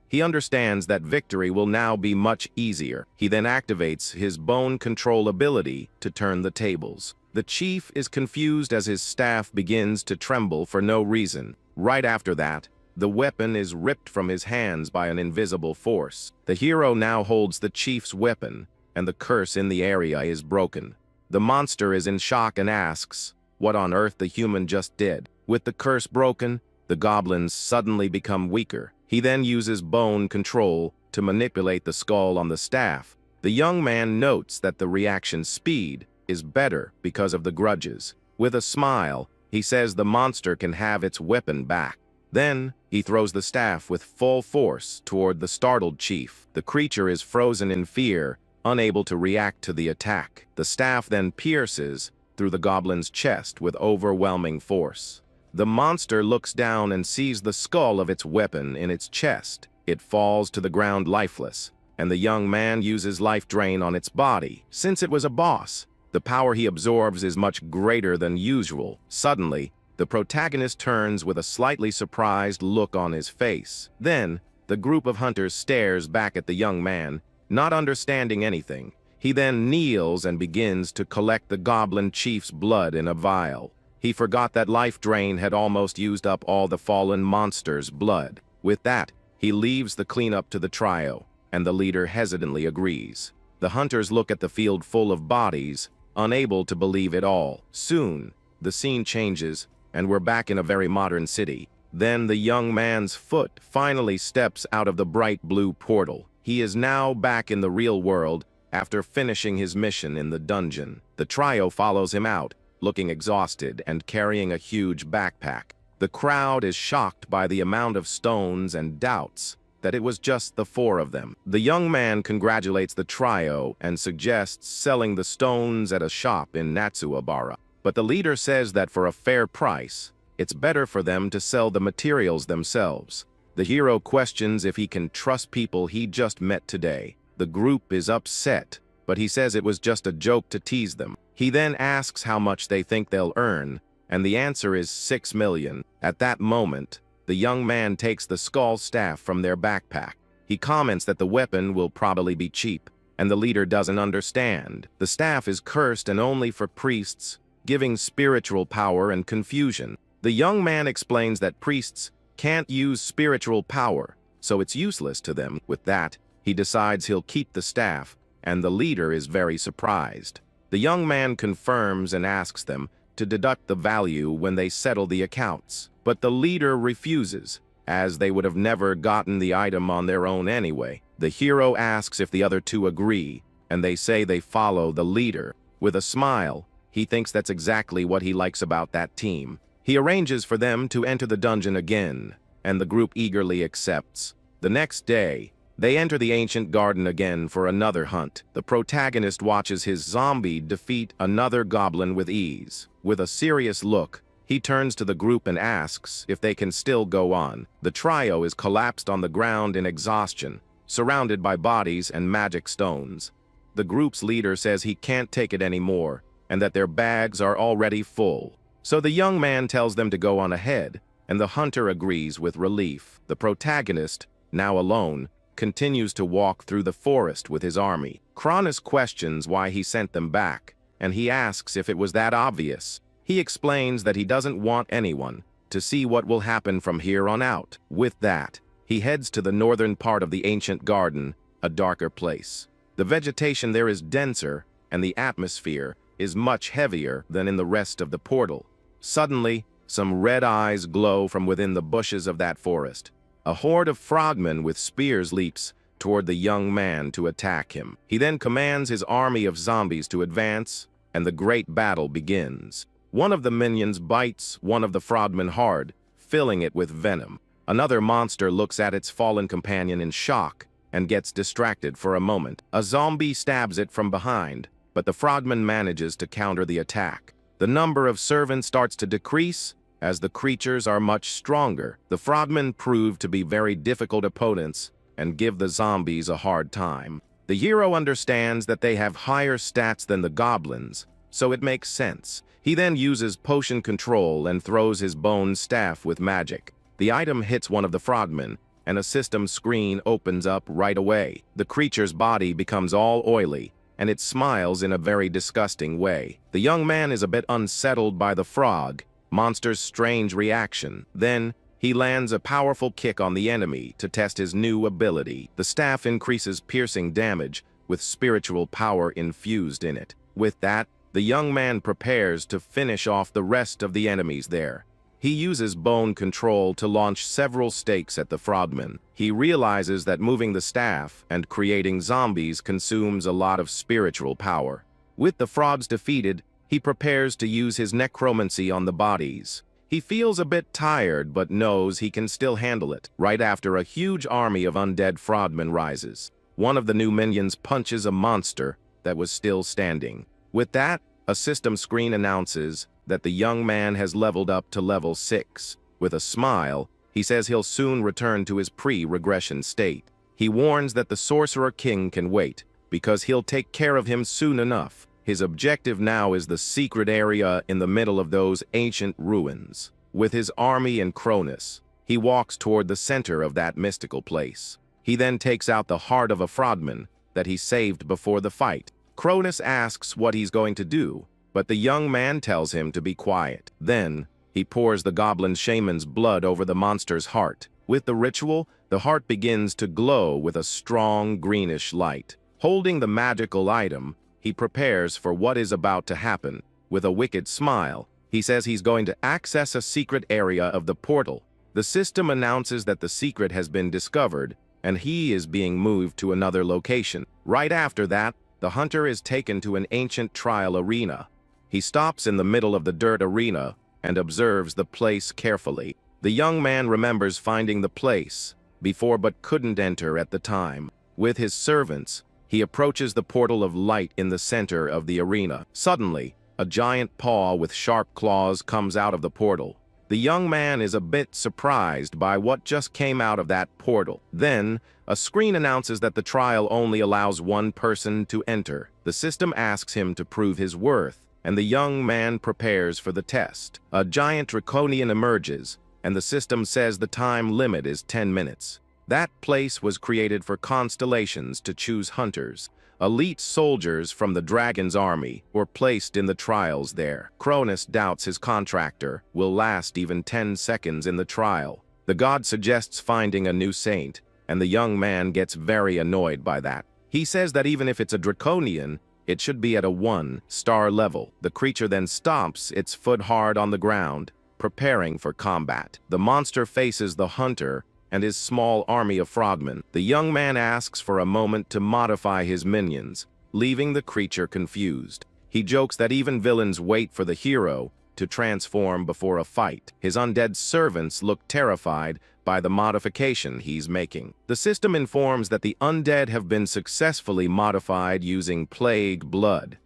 he understands that victory will now be much easier. He then activates his bone control ability to turn the tables. The chief is confused as his staff begins to tremble for no reason. Right after that, the weapon is ripped from his hands by an invisible force. The hero now holds the chief's weapon, and the curse in the area is broken. The monster is in shock and asks what on earth the human just did. With the curse broken, the goblins suddenly become weaker. He then uses bone control to manipulate the skull on the staff. The young man notes that the reaction speed is better because of the grudges. With a smile, he says the monster can have its weapon back. Then, he throws the staff with full force toward the startled chief. The creature is frozen in fear, unable to react to the attack. The staff then pierces through the goblin's chest with overwhelming force. The monster looks down and sees the skull of its weapon in its chest. It falls to the ground lifeless, and the young man uses life drain on its body. Since it was a boss, the power he absorbs is much greater than usual. Suddenly, the protagonist turns with a slightly surprised look on his face. Then, the group of hunters stares back at the young man, not understanding anything. He then kneels and begins to collect the goblin chief's blood in a vial. He forgot that life drain had almost used up all the fallen monster's blood. With that, he leaves the cleanup to the trio, and the leader hesitantly agrees. The hunters look at the field full of bodies, unable to believe it all. Soon, the scene changes, and we're back in a very modern city. Then the young man's foot finally steps out of the bright blue portal. He is now back in the real world after finishing his mission in the dungeon. The trio follows him out, looking exhausted and carrying a huge backpack. The crowd is shocked by the amount of stones and doubts that it was just the four of them. The young man congratulates the trio and suggests selling the stones at a shop in Natsuabara. But the leader says that for a fair price, it's better for them to sell the materials themselves. The hero questions if he can trust people he just met today. The group is upset, but he says it was just a joke to tease them. He then asks how much they think they'll earn, and the answer is 6 million. At that moment, the young man takes the skull staff from their backpack. He comments that the weapon will probably be cheap, and the leader doesn't understand. The staff is cursed and only for priests, giving spiritual power and confusion. The young man explains that priests can't use spiritual power, so it's useless to them. With that, he decides he'll keep the staff, and the leader is very surprised. The young man confirms and asks them to deduct the value when they settle the accounts. But the leader refuses, as they would have never gotten the item on their own anyway. The hero asks if the other two agree, and they say they follow the leader. With a smile, he thinks that's exactly what he likes about that team. He arranges for them to enter the dungeon again, and the group eagerly accepts. The next day, they enter the ancient garden again for another hunt. The protagonist watches his zombie defeat another goblin with ease. With a serious look, he turns to the group and asks if they can still go on. The trio is collapsed on the ground in exhaustion, surrounded by bodies and magic stones. The group's leader says he can't take it anymore, and that their bags are already full. So the young man tells them to go on ahead, and the hunter agrees with relief. The protagonist, now alone, continues to walk through the forest with his army. Cronus questions why he sent them back, and he asks if it was that obvious. He explains that he doesn't want anyone to see what will happen from here on out. With that, he heads to the northern part of the ancient garden, a darker place. The vegetation there is denser, and the atmosphere is much heavier than in the rest of the portal. Suddenly, some red eyes glow from within the bushes of that forest. A horde of frogmen with spears leaps toward the young man to attack him. He then commands his army of zombies to advance, and the great battle begins. One of the minions bites one of the frogmen hard, filling it with venom. Another monster looks at its fallen companion in shock and gets distracted for a moment. A zombie stabs it from behind, but the frogman manages to counter the attack. The number of servants starts to decrease, as the creatures are much stronger. The frogmen prove to be very difficult opponents and give the zombies a hard time. The hero understands that they have higher stats than the goblins, so it makes sense. He then uses potion control and throws his bone staff with magic. The item hits one of the frogmen, and a system screen opens up right away. The creature's body becomes all oily, and it smiles in a very disgusting way. The young man is a bit unsettled by the frog monster's strange reaction. Then, he lands a powerful kick on the enemy to test his new ability. The staff increases piercing damage with spiritual power infused in it. With that, the young man prepares to finish off the rest of the enemies there. He uses bone control to launch several stakes at the frogmen. He realizes that moving the staff and creating zombies consumes a lot of spiritual power. With the frogs defeated, he prepares to use his necromancy on the bodies. He feels a bit tired but knows he can still handle it. Right after, a huge army of undead frogmen rises. One of the new minions punches a monster that was still standing. With that, a system screen announces that the young man has leveled up to level 6. With a smile, he says he'll soon return to his pre-regression state. He warns that the Sorcerer King can wait, because he'll take care of him soon enough. His objective now is the secret area in the middle of those ancient ruins. With his army and Cronus, he walks toward the center of that mystical place. He then takes out the heart of a frogman that he saved before the fight. Cronus asks what he's going to do, but the young man tells him to be quiet. Then, he pours the goblin shaman's blood over the monster's heart. With the ritual, the heart begins to glow with a strong greenish light. Holding the magical item, he prepares for what is about to happen. With a wicked smile, he says he's going to access a secret area of the portal. The system announces that the secret has been discovered, and he is being moved to another location. Right after that, the hunter is taken to an ancient trial arena. He stops in the middle of the dirt arena and observes the place carefully. The young man remembers finding the place before but couldn't enter at the time. With his servants, he approaches the portal of light in the center of the arena. Suddenly, a giant paw with sharp claws comes out of the portal. The young man is a bit surprised by what just came out of that portal. Then, a screen announces that the trial only allows one person to enter. The system asks him to prove his worth, and the young man prepares for the test. A giant draconian emerges, and the system says the time limit is 10 minutes. That place was created for constellations to choose hunters. Elite soldiers from the dragon's army were placed in the trials there. Cronus doubts his contractor will last even 10 seconds in the trial. The god suggests finding a new saint, and the young man gets very annoyed by that. He says that even if it's a draconian, it should be at a 1-star level. The creature then stomps its foot hard on the ground, preparing for combat. The monster faces the hunter and his small army of frogmen. The young man asks for a moment to modify his minions, leaving the creature confused. He jokes that even villains wait for the hero to transform before a fight. His undead servants look terrified by the modification he's making. The system informs that the undead have been successfully modified using plague blood.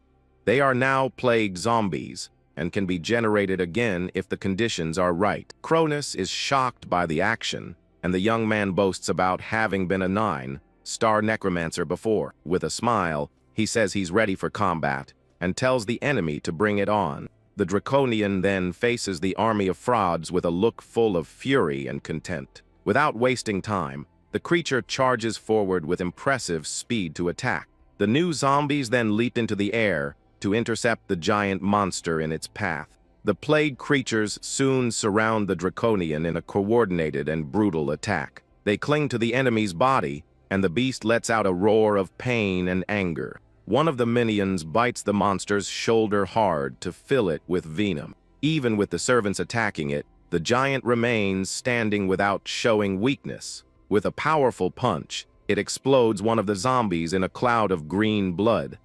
They are now plague zombies and can be generated again if the conditions are right. Cronus is shocked by the action, and the young man boasts about having been a 9-star necromancer before. With a smile, he says he's ready for combat and tells the enemy to bring it on. The draconian then faces the army of frauds with a look full of fury and contempt. Without wasting time, the creature charges forward with impressive speed to attack. The new zombies then leap into the air to intercept the giant monster in its path. The plague creatures soon surround the draconian in a coordinated and brutal attack. They cling to the enemy's body, and the beast lets out a roar of pain and anger. One of the minions bites the monster's shoulder hard to fill it with venom. Even with the servants attacking it, the giant remains standing without showing weakness. With a powerful punch, it explodes one of the zombies in a cloud of green blood.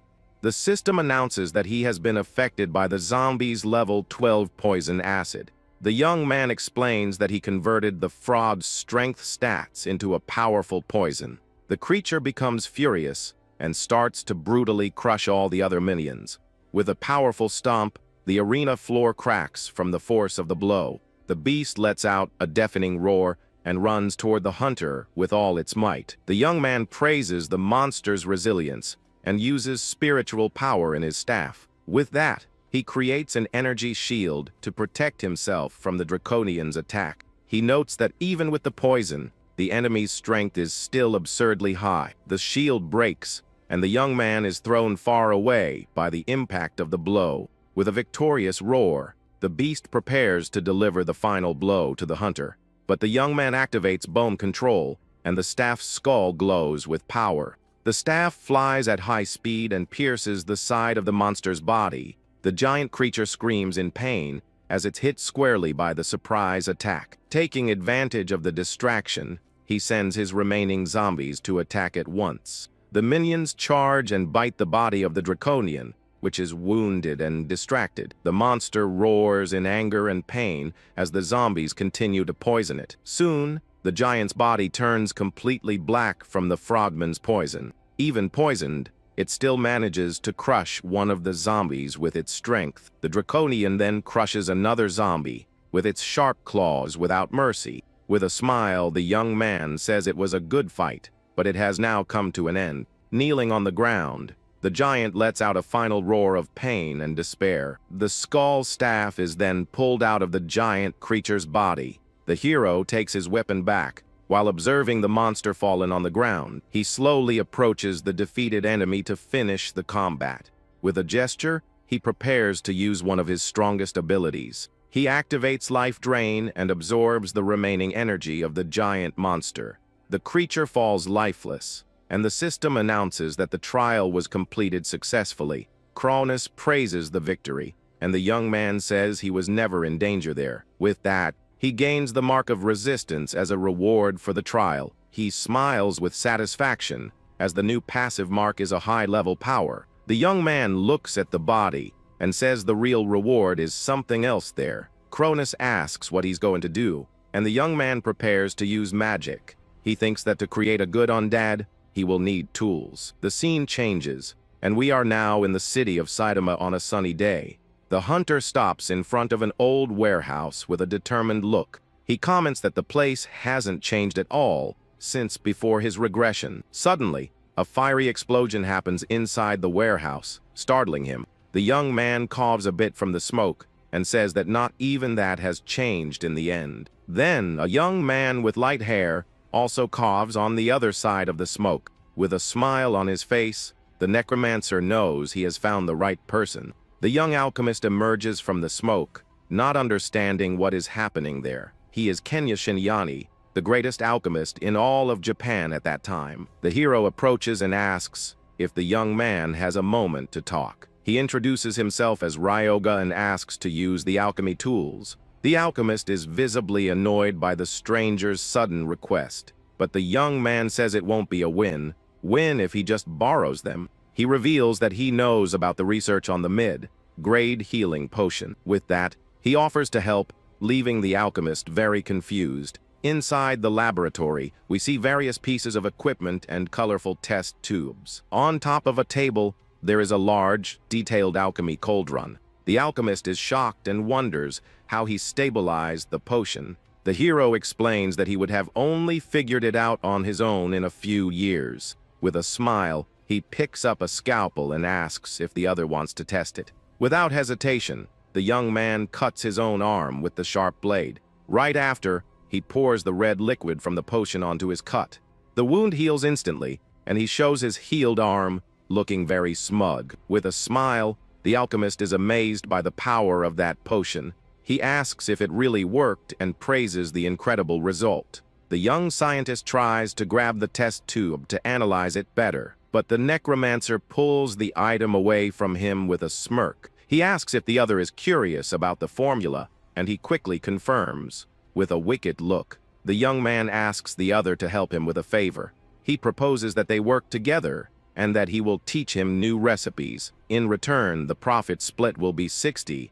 The system announces that he has been affected by the zombie's level 12 poison acid. The young man explains that he converted the fraud's strength stats into a powerful poison. The creature becomes furious and starts to brutally crush all the other minions. With a powerful stomp, the arena floor cracks from the force of the blow. The beast lets out a deafening roar and runs toward the hunter with all its might. The young man praises the monster's resilience and uses spiritual power in his staff. With that, he creates an energy shield to protect himself from the draconian's attack. He notes that even with the poison, the enemy's strength is still absurdly high. The shield breaks, and the young man is thrown far away by the impact of the blow. With a victorious roar, the beast prepares to deliver the final blow to the hunter. But the young man activates bone control, and the staff's skull glows with power. The staff flies at high speed and pierces the side of the monster's body. The giant creature screams in pain as it's hit squarely by the surprise attack. Taking advantage of the distraction, he sends his remaining zombies to attack at once. The minions charge and bite the body of the draconian, which is wounded and distracted. The monster roars in anger and pain as the zombies continue to poison it. Soon, the giant's body turns completely black from the frogman's poison. Even poisoned, it still manages to crush one of the zombies with its strength. The draconian then crushes another zombie with its sharp claws without mercy. With a smile, the young man says it was a good fight, but it has now come to an end. Kneeling on the ground, the giant lets out a final roar of pain and despair. The skull staff is then pulled out of the giant creature's body. The hero takes his weapon back. While observing the monster fallen on the ground, he slowly approaches the defeated enemy to finish the combat. With a gesture, he prepares to use one of his strongest abilities. He activates Life Drain and absorbs the remaining energy of the giant monster. The creature falls lifeless, and the system announces that the trial was completed successfully. Cronus praises the victory, and the young man says he was never in danger there. With that, he gains the mark of resistance as a reward for the trial. He smiles with satisfaction, as the new passive mark is a high-level power. The young man looks at the body and says the real reward is something else there. Cronus asks what he's going to do, and the young man prepares to use magic. He thinks that to create a good undead, he will need tools. The scene changes, and we are now in the city of Saitama on a sunny day. The hunter stops in front of an old warehouse with a determined look. He comments that the place hasn't changed at all since before his regression. Suddenly, a fiery explosion happens inside the warehouse, startling him. The young man coughs a bit from the smoke and says that not even that has changed in the end. Then, a young man with light hair also coughs on the other side of the smoke. With a smile on his face, the necromancer knows he has found the right person. The young alchemist emerges from the smoke, not understanding what is happening there. He is Kenya Shinyani, the greatest alchemist in all of Japan at that time. The hero approaches and asks if the young man has a moment to talk. He introduces himself as Ryoga and asks to use the alchemy tools. The alchemist is visibly annoyed by the stranger's sudden request, but the young man says it won't be a win if he just borrows them. He reveals that he knows about the research on the mid-grade healing potion. With that, he offers to help, leaving the alchemist very confused. Inside the laboratory, we see various pieces of equipment and colorful test tubes. On top of a table, there is a large, detailed alchemy cauldron. The alchemist is shocked and wonders how he stabilized the potion. The hero explains that he would have only figured it out on his own in a few years. With a smile, he picks up a scalpel and asks if the other wants to test it. Without hesitation, the young man cuts his own arm with the sharp blade. Right after, he pours the red liquid from the potion onto his cut. The wound heals instantly, and he shows his healed arm, looking very smug. With a smile, the alchemist is amazed by the power of that potion. He asks if it really worked and praises the incredible result. The young scientist tries to grab the test tube to analyze it better, but the necromancer pulls the item away from him with a smirk. He asks if the other is curious about the formula, and he quickly confirms. With a wicked look, the young man asks the other to help him with a favor. He proposes that they work together, and that he will teach him new recipes. In return, the profit split will be 60-40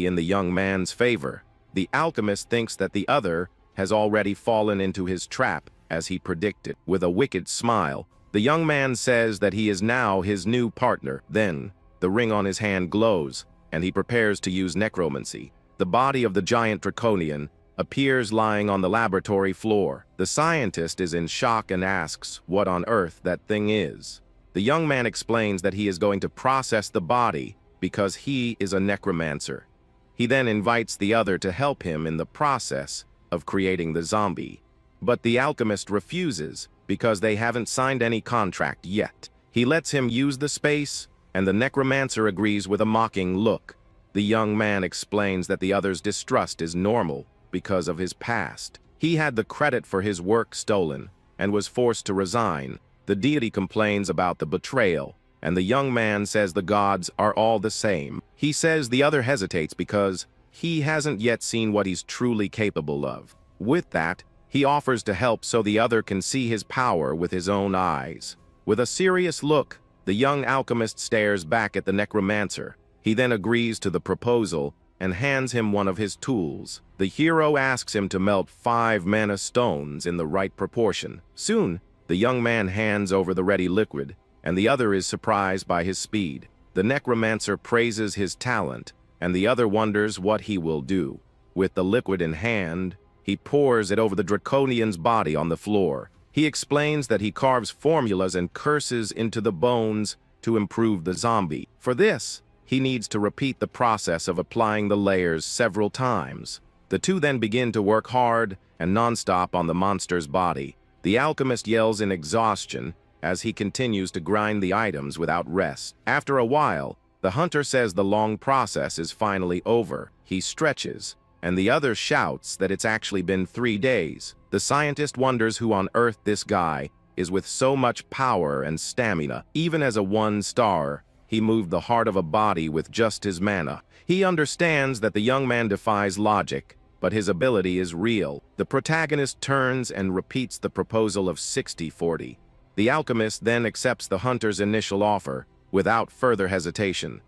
in the young man's favor. The alchemist thinks that the other has already fallen into his trap, as he predicted. With a wicked smile, the young man says that he is now his new partner. Then, the ring on his hand glows, and he prepares to use necromancy. The body of the giant draconian appears lying on the laboratory floor. The scientist is in shock and asks what on earth that thing is. The young man explains that he is going to process the body because he is a necromancer. He then invites the other to help him in the process of creating the zombie. But the alchemist refuses because they haven't signed any contract yet. He lets him use the space, and the necromancer agrees with a mocking look. The young man explains that the other's distrust is normal because of his past. He had the credit for his work stolen and was forced to resign. The deity complains about the betrayal, and the young man says the gods are all the same. He says the other hesitates because he hasn't yet seen what he's truly capable of. With that, he offers to help so the other can see his power with his own eyes. With a serious look, the young alchemist stares back at the necromancer. He then agrees to the proposal and hands him one of his tools. The hero asks him to melt 5 mana stones in the right proportion. Soon, the young man hands over the ready liquid, and the other is surprised by his speed. The necromancer praises his talent, and the other wonders what he will do. With the liquid in hand, he pours it over the draconian's body on the floor. He explains that he carves formulas and curses into the bones to improve the zombie. For this, he needs to repeat the process of applying the layers several times. The two then begin to work hard and non-stop on the monster's body. The alchemist yells in exhaustion as he continues to grind the items without rest. After a while, the hunter says the long process is finally over. He stretches, and the other shouts that it's actually been 3 days. The scientist wonders who on earth this guy is with so much power and stamina. Even as a 1-star, he moved the heart of a body with just his mana. He understands that the young man defies logic, but his ability is real. The protagonist turns and repeats the proposal of 60-40. The alchemist then accepts the hunter's initial offer without further hesitation.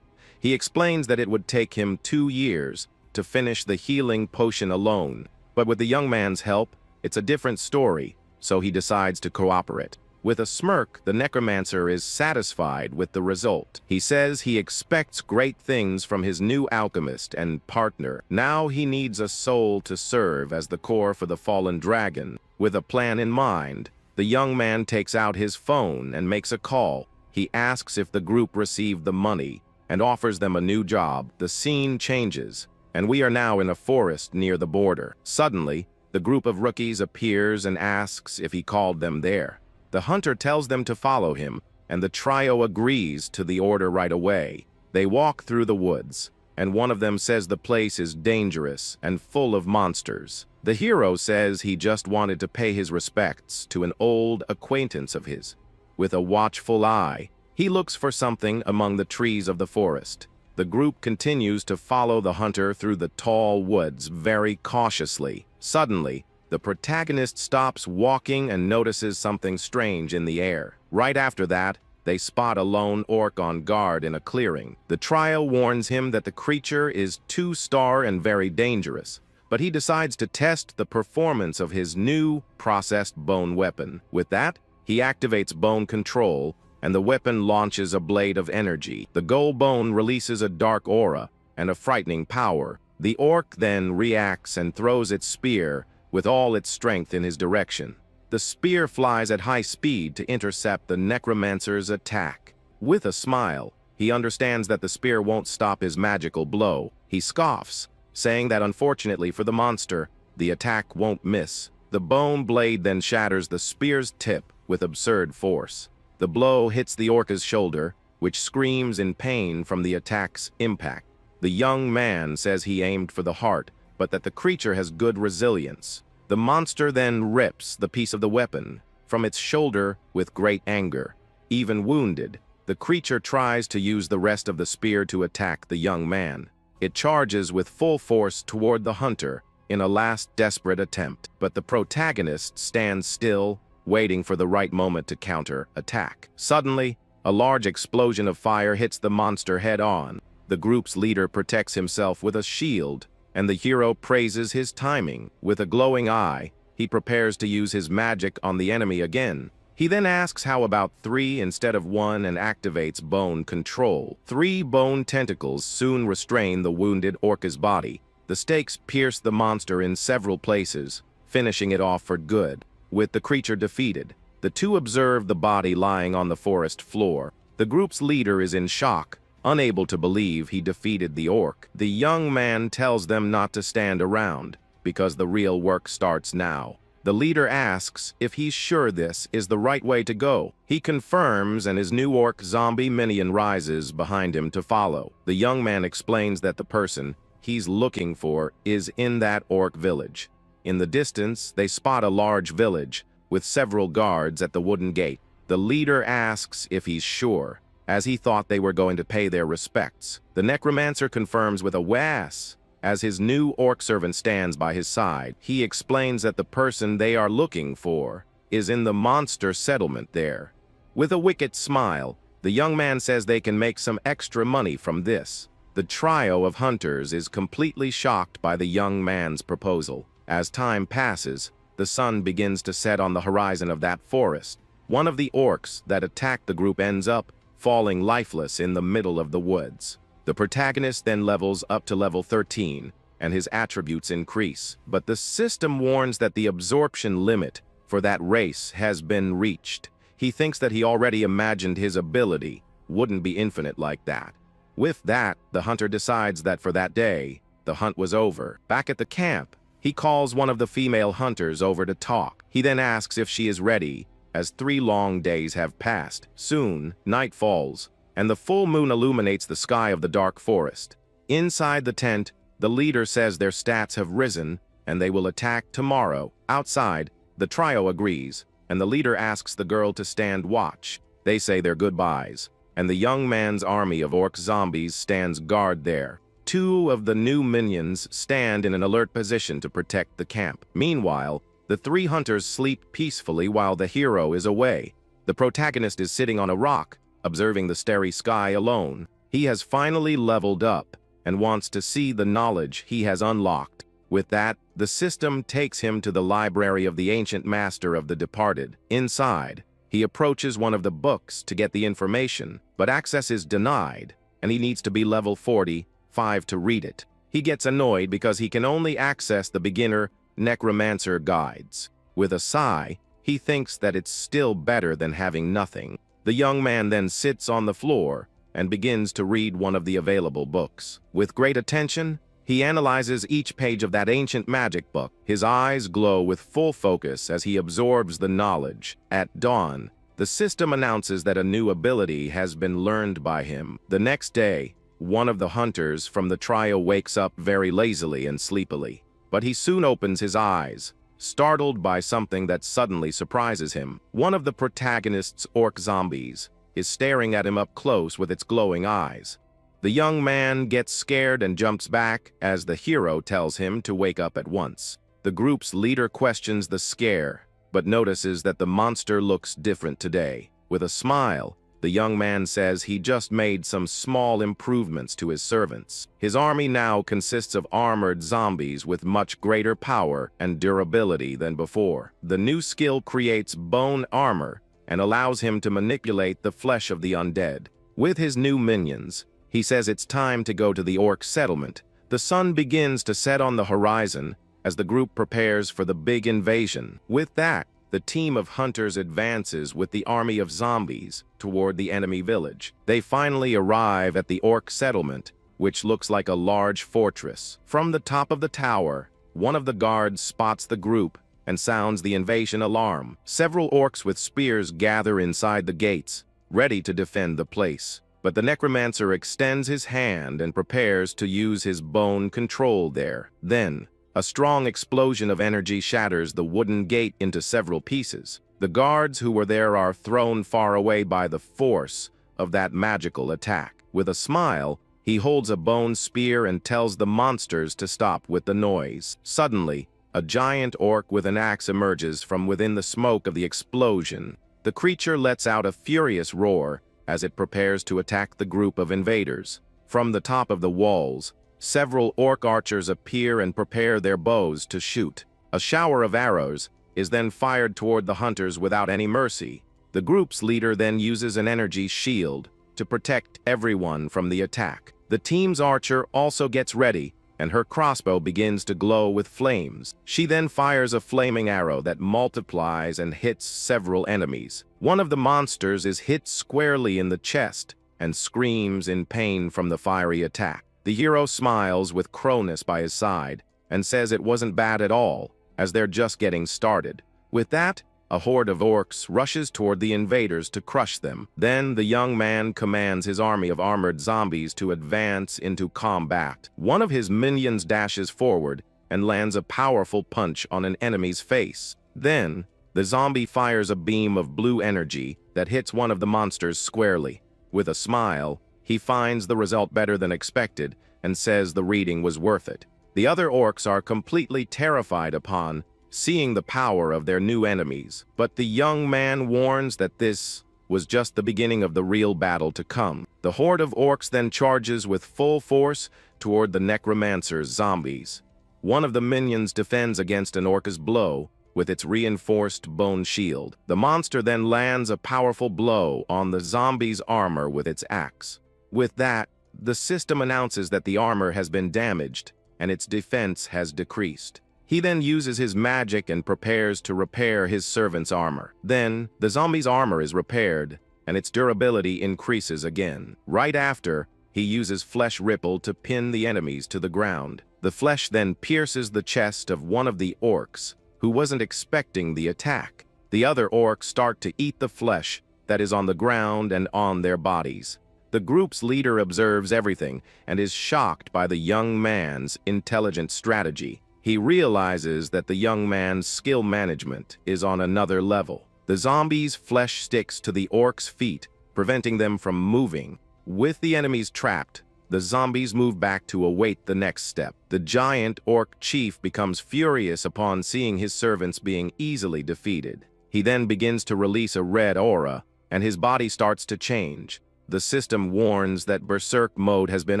He explains that it would take him 2 years to finish the healing potion alone, but with the young man's help, it's a different story, so he decides to cooperate. With a smirk, the necromancer is satisfied with the result. He says he expects great things from his new alchemist and partner. Now he needs a soul to serve as the core for the fallen dragon. With a plan in mind, the young man takes out his phone and makes a call. He asks if the group received the money and offers them a new job. The scene changes, and we are now in a forest near the border. Suddenly, the group of rookies appears and asks if he called them there. The hunter tells them to follow him, and the trio agrees to the order right away. They walk through the woods, and one of them says the place is dangerous and full of monsters. The hero says he just wanted to pay his respects to an old acquaintance of his. With a watchful eye, he looks for something among the trees of the forest. The group continues to follow the hunter through the tall woods very cautiously. Suddenly, the protagonist stops walking and notices something strange in the air. Right after that, they spot a lone orc on guard in a clearing. The trio warns him that the creature is 2-star and very dangerous, but he decides to test the performance of his new processed bone weapon. With that, he activates bone control, and the weapon launches a blade of energy. The gold bone releases a dark aura and a frightening power. The orc then reacts and throws its spear with all its strength in his direction. The spear flies at high speed to intercept the necromancer's attack. With a smile, he understands that the spear won't stop his magical blow. He scoffs, saying that unfortunately for the monster, the attack won't miss. The bone blade then shatters the spear's tip with absurd force. The blow hits the orca's shoulder, which screams in pain from the attack's impact. The young man says he aimed for the heart, but that the creature has good resilience. The monster then rips the piece of the weapon from its shoulder with great anger. Even wounded, the creature tries to use the rest of the spear to attack the young man. It charges with full force toward the hunter in a last desperate attempt, but the protagonist stands still, waiting for the right moment to counter-attack. Suddenly, a large explosion of fire hits the monster head-on. The group's leader protects himself with a shield, and the hero praises his timing. With a glowing eye, he prepares to use his magic on the enemy again. He then asks how about 3 instead of 1 and activates bone control. 3 bone tentacles soon restrain the wounded orca's body. The stakes pierce the monster in several places, finishing it off for good. With the creature defeated, the two observe the body lying on the forest floor. The group's leader is in shock, unable to believe he defeated the orc. The young man tells them not to stand around, because the real work starts now. The leader asks if he's sure this is the right way to go. He confirms, and his new orc zombie minion rises behind him to follow. The young man explains that the person he's looking for is in that orc village. In the distance, they spot a large village with several guards at the wooden gate. The leader asks if he's sure, as he thought they were going to pay their respects. The necromancer confirms with a "was." As his new orc servant stands by his side, he explains that the person they are looking for is in the monster settlement there. With a wicked smile, the young man says they can make some extra money from this. The trio of hunters is completely shocked by the young man's proposal. As time passes, the sun begins to set on the horizon of that forest. One of the orcs that attacked the group ends up falling lifeless in the middle of the woods. The protagonist then levels up to level 13, and his attributes increase. But the system warns that the absorption limit for that race has been reached. He thinks that he already imagined his ability wouldn't be infinite like that. With that, the hunter decides that for that day, the hunt was over. Back at the camp, he calls one of the female hunters over to talk. He then asks if she is ready, as 3 long days have passed. Soon, night falls, and the full moon illuminates the sky of the dark forest. Inside the tent, the leader says their stats have risen, and they will attack tomorrow. Outside, the trio agrees, and the leader asks the girl to stand watch. They say their goodbyes, and the young man's army of orc zombies stands guard there. 2 of the new minions stand in an alert position to protect the camp. Meanwhile, the 3 hunters sleep peacefully while the hero is away. The protagonist is sitting on a rock, observing the starry sky alone. He has finally leveled up and wants to see the knowledge he has unlocked. With that, the system takes him to the library of the ancient master of the departed. Inside, he approaches one of the books to get the information, but access is denied, and he needs to be level 45 to read it. He gets annoyed because he can only access the beginner necromancer guides. With a sigh, he thinks that it's still better than having nothing. The young man then sits on the floor and begins to read one of the available books. With great attention, he analyzes each page of that ancient magic book. His eyes glow with full focus as he absorbs the knowledge. At dawn, the system announces that a new ability has been learned by him. The next day, one of the hunters from the trio wakes up very lazily and sleepily. But he soon opens his eyes, startled by something that suddenly surprises him. One of the protagonist's orc zombies is staring at him up close with its glowing eyes. The young man gets scared and jumps back as the hero tells him to wake up at once. The group's leader questions the scare, but notices that the monster looks different today. With a smile, the young man says he just made some small improvements to his servants. His army now consists of armored zombies with much greater power and durability than before. The new skill creates bone armor and allows him to manipulate the flesh of the undead. With his new minions, he says it's time to go to the orc settlement. The sun begins to set on the horizon as the group prepares for the big invasion. With that, the team of hunters advances with the army of zombies toward the enemy village. They finally arrive at the orc settlement, which looks like a large fortress. From the top of the tower, one of the guards spots the group and sounds the invasion alarm. Several orcs with spears gather inside the gates, ready to defend the place. But the necromancer extends his hand and prepares to use his bone control there. Then, a strong explosion of energy shatters the wooden gate into several pieces. The guards who were there are thrown far away by the force of that magical attack. With a smile, he holds a bone spear and tells the monsters to stop with the noise. Suddenly, a giant orc with an axe emerges from within the smoke of the explosion. The creature lets out a furious roar as it prepares to attack the group of invaders. From the top of the walls, several orc archers appear and prepare their bows to shoot. A shower of arrows is then fired toward the hunters without any mercy. The group's leader then uses an energy shield to protect everyone from the attack. The team's archer also gets ready, and her crossbow begins to glow with flames. She then fires a flaming arrow that multiplies and hits several enemies. One of the monsters is hit squarely in the chest and screams in pain from the fiery attack. The hero smiles with Cronus by his side and says it wasn't bad at all, as they're just getting started. With that, a horde of orcs rushes toward the invaders to crush them. Then the young man commands his army of armored zombies to advance into combat. One of his minions dashes forward and lands a powerful punch on an enemy's face. Then, the zombie fires a beam of blue energy that hits one of the monsters squarely. With a smile, he finds the result better than expected and says the reading was worth it. The other orcs are completely terrified upon seeing the power of their new enemies, but the young man warns that this was just the beginning of the real battle to come. The horde of orcs then charges with full force toward the necromancer's zombies. One of the minions defends against an orc's blow with its reinforced bone shield. The monster then lands a powerful blow on the zombie's armor with its axe. With that, the system announces that the armor has been damaged and its defense has decreased. He then uses his magic and prepares to repair his servant's armor. Then, the zombie's armor is repaired, and its durability increases again. Right after, he uses Flesh Ripple to pin the enemies to the ground. The flesh then pierces the chest of one of the orcs, who wasn't expecting the attack. The other orcs start to eat the flesh that is on the ground and on their bodies. The group's leader observes everything and is shocked by the young man's intelligent strategy. He realizes that the young man's skill management is on another level. The zombie's flesh sticks to the orcs' feet, preventing them from moving. With the enemies trapped, the zombies move back to await the next step. The giant orc chief becomes furious upon seeing his servants being easily defeated. He then begins to release a red aura, and his body starts to change. The system warns that Berserk mode has been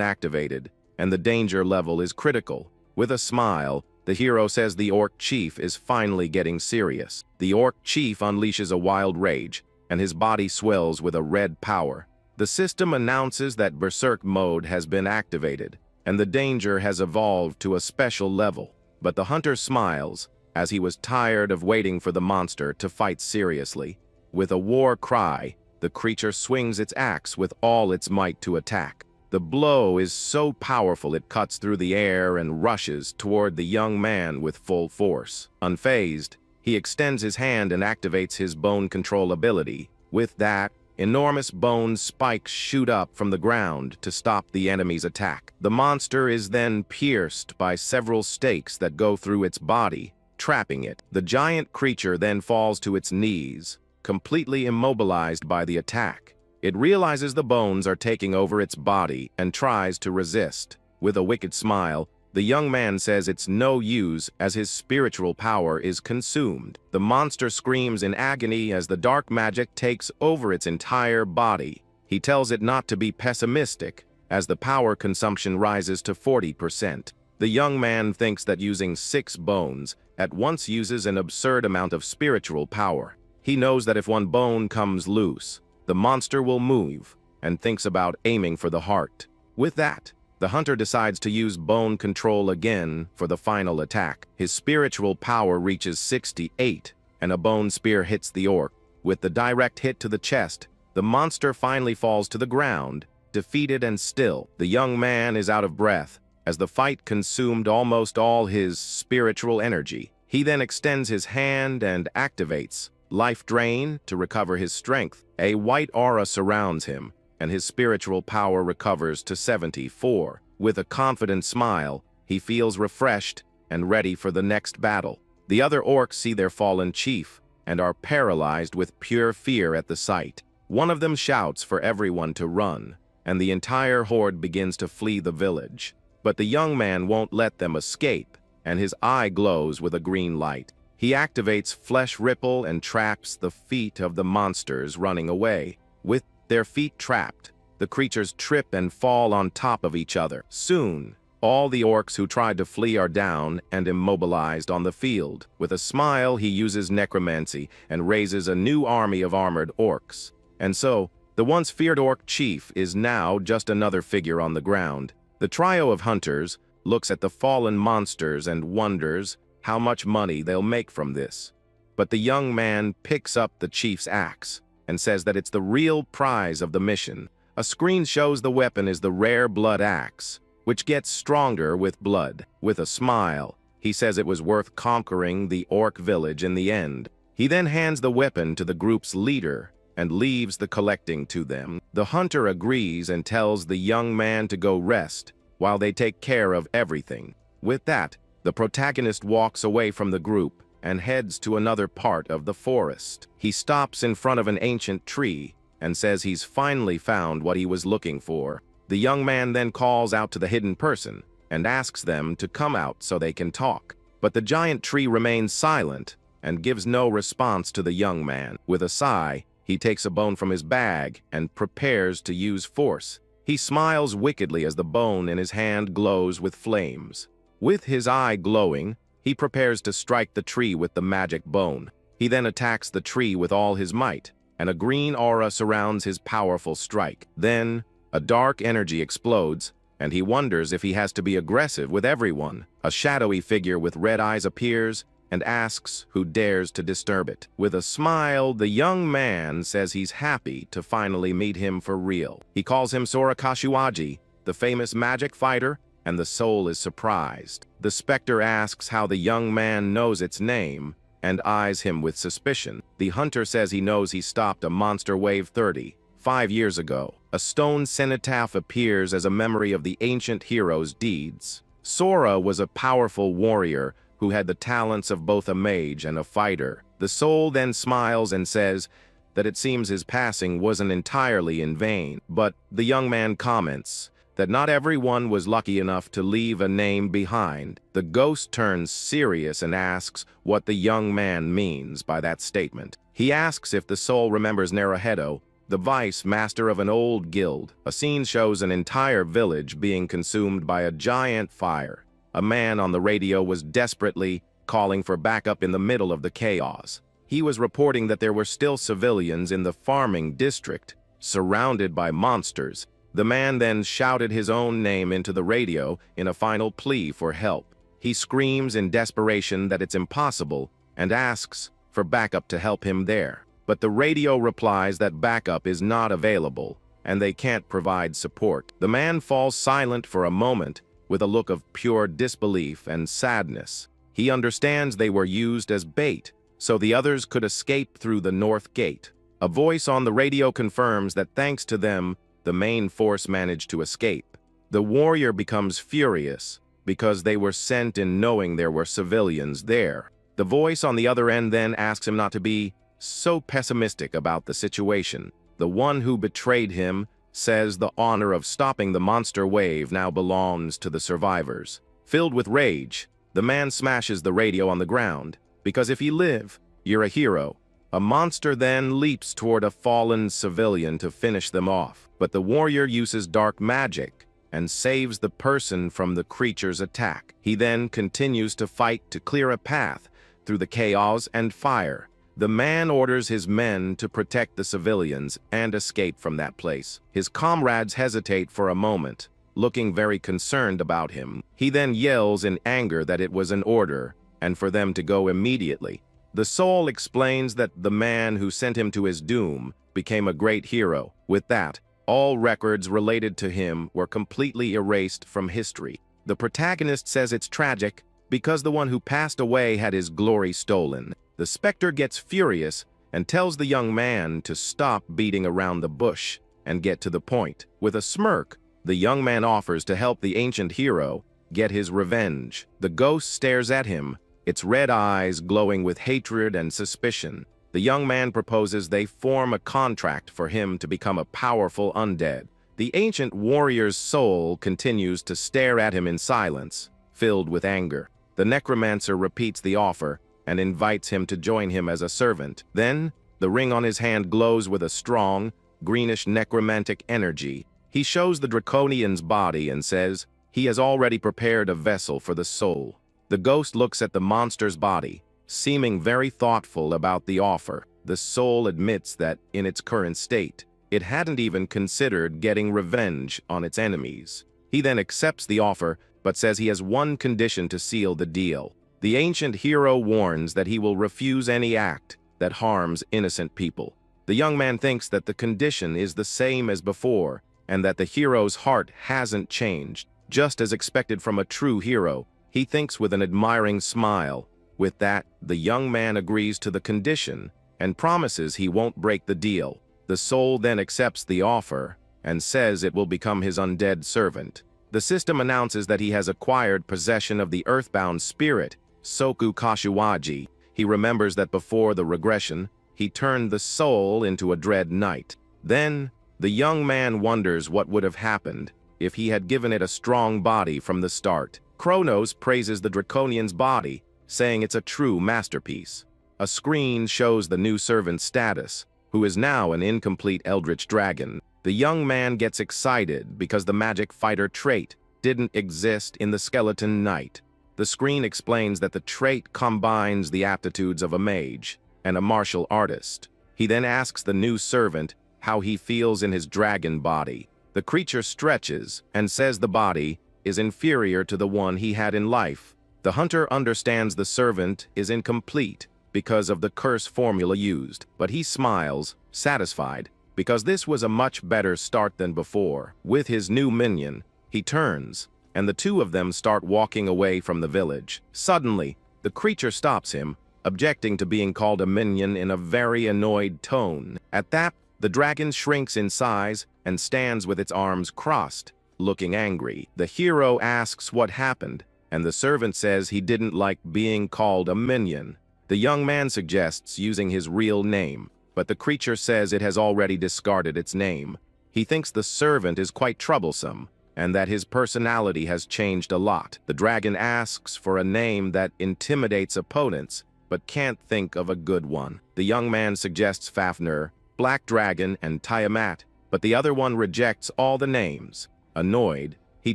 activated, and the danger level is critical. With a smile, the hero says the orc chief is finally getting serious. The orc chief unleashes a wild rage, and his body swells with a red power. The system announces that Berserk mode has been activated, and the danger has evolved to a special level. But the hunter smiles, as he was tired of waiting for the monster to fight seriously. With a war cry, the creature swings its axe with all its might to attack. The blow is so powerful it cuts through the air and rushes toward the young man with full force. Unfazed, he extends his hand and activates his bone control ability. With that, enormous bone spikes shoot up from the ground to stop the enemy's attack. The monster is then pierced by several stakes that go through its body, trapping it. The giant creature then falls to its knees, completely immobilized by the attack. It realizes the bones are taking over its body and tries to resist. With a wicked smile, the young man says it's no use as his spiritual power is consumed. The monster screams in agony as the dark magic takes over its entire body. He tells it not to be pessimistic as the power consumption rises to 40%. The young man thinks that using 6 bones at once uses an absurd amount of spiritual power. He knows that if one bone comes loose, the monster will move, and thinks about aiming for the heart. With that, the hunter decides to use bone control again for the final attack. His spiritual power reaches 68, and a bone spear hits the orc. With the direct hit to the chest, the monster finally falls to the ground, defeated and still. The young man is out of breath, as the fight consumed almost all his spiritual energy. He then extends his hand and activates Life Drain to recover his strength. A white aura surrounds him, and his spiritual power recovers to 74. With a confident smile, he feels refreshed and ready for the next battle. The other orcs see their fallen chief and are paralyzed with pure fear at the sight. One of them shouts for everyone to run, and the entire horde begins to flee the village. But the young man won't let them escape, and his eye glows with a green light. He activates Flesh Ripple and traps the feet of the monsters running away. With their feet trapped, the creatures trip and fall on top of each other. Soon, all the orcs who tried to flee are down and immobilized on the field. With a smile, he uses necromancy and raises a new army of armored orcs. And so, the once feared orc chief is now just another figure on the ground. The trio of hunters looks at the fallen monsters and wonders how much money they'll make from this. But the young man picks up the chief's axe and says that it's the real prize of the mission. A screen shows the weapon is the rare blood axe, which gets stronger with blood. With a smile, he says it was worth conquering the orc village in the end. He then hands the weapon to the group's leader and leaves the collecting to them. The hunter agrees and tells the young man to go rest while they take care of everything. With that, the protagonist walks away from the group and heads to another part of the forest. He stops in front of an ancient tree and says he's finally found what he was looking for. The young man then calls out to the hidden person and asks them to come out so they can talk. But the giant tree remains silent and gives no response to the young man. With a sigh, he takes a bone from his bag and prepares to use force. He smiles wickedly as the bone in his hand glows with flames. With his eye glowing, he prepares to strike the tree with the magic bone. He then attacks the tree with all his might, and a green aura surrounds his powerful strike. Then, a dark energy explodes, and he wonders if he has to be aggressive with everyone. A shadowy figure with red eyes appears and asks who dares to disturb it. With a smile, the young man says he's happy to finally meet him for real. He calls him Sora Kashiwaji, the famous magic fighter, and the soul is surprised. The specter asks how the young man knows its name and eyes him with suspicion. The hunter says he knows he stopped a monster wave 35 years ago. A stone cenotaph appears as a memory of the ancient hero's deeds. Sora was a powerful warrior who had the talents of both a mage and a fighter. The soul then smiles and says that it seems his passing wasn't entirely in vain, but the young man comments that not everyone was lucky enough to leave a name behind. The ghost turns serious and asks what the young man means by that statement. He asks if the soul remembers Naruhedo, the vice master of an old guild. A scene shows an entire village being consumed by a giant fire. A man on the radio was desperately calling for backup in the middle of the chaos. He was reporting that there were still civilians in the farming district, surrounded by monsters. The man then shouted his own name into the radio in a final plea for help. He screams in desperation that it's impossible and asks for backup to help him there. But the radio replies that backup is not available and they can't provide support. The man falls silent for a moment with a look of pure disbelief and sadness. He understands they were used as bait, so the others could escape through the north gate. A voice on the radio confirms that thanks to them, the main force managed to escape. The warrior becomes furious because they were sent in knowing there were civilians there. The voice on the other end then asks him not to be so pessimistic about the situation. The one who betrayed him says the honor of stopping the monster wave now belongs to the survivors. Filled with rage, the man smashes the radio on the ground, because if you live, you're a hero. A monster then leaps toward a fallen civilian to finish them off, but the warrior uses dark magic and saves the person from the creature's attack. He then continues to fight to clear a path through the chaos and fire. The man orders his men to protect the civilians and escape from that place. His comrades hesitate for a moment, looking very concerned about him. He then yells in anger that it was an order and for them to go immediately. The soul explains that the man who sent him to his doom became a great hero. With that, all records related to him were completely erased from history. The protagonist says it's tragic because the one who passed away had his glory stolen. The specter gets furious and tells the young man to stop beating around the bush and get to the point. With a smirk, the young man offers to help the ancient hero get his revenge. The ghost stares at him, its red eyes glowing with hatred and suspicion. The young man proposes they form a contract for him to become a powerful undead. The ancient warrior's soul continues to stare at him in silence, filled with anger. The necromancer repeats the offer and invites him to join him as a servant. Then, the ring on his hand glows with a strong, greenish necromantic energy. He shows the draconian's body and says he has already prepared a vessel for the soul. The ghost looks at the monster's body, seeming very thoughtful about the offer. The soul admits that, in its current state, it hadn't even considered getting revenge on its enemies. He then accepts the offer, but says he has one condition to seal the deal. The ancient hero warns that he will refuse any act that harms innocent people. The young man thinks that the condition is the same as before, and that the hero's heart hasn't changed. Just as expected from a true hero, he thinks with an admiring smile. With that, the young man agrees to the condition and promises he won't break the deal. The soul then accepts the offer and says it will become his undead servant. The system announces that he has acquired possession of the earthbound spirit, Soku Kashiwaji. He remembers that before the regression, he turned the soul into a dread knight. Then, the young man wonders what would have happened if he had given it a strong body from the start. Kronos praises the draconian's body, saying it's a true masterpiece. A screen shows the new servant's status, who is now an incomplete eldritch dragon. The young man gets excited because the magic fighter trait didn't exist in the skeleton knight. The screen explains that the trait combines the aptitudes of a mage and a martial artist. He then asks the new servant how he feels in his dragon body. The creature stretches and says the body is inferior to the one he had in life. The hunter understands the servant is incomplete because of the curse formula used, but he smiles, satisfied, because this was a much better start than before. With his new minion, he turns, and the two of them start walking away from the village. Suddenly, the creature stops him, objecting to being called a minion in a very annoyed tone. At that, the dragon shrinks in size and stands with its arms crossed, looking angry. The hero asks what happened, and the servant says he didn't like being called a minion. The young man suggests using his real name, but the creature says it has already discarded its name. He thinks the servant is quite troublesome, and that his personality has changed a lot. The dragon asks for a name that intimidates opponents, but can't think of a good one. The young man suggests Fafnir, Black Dragon, and Tiamat, but the other one rejects all the names. Annoyed, he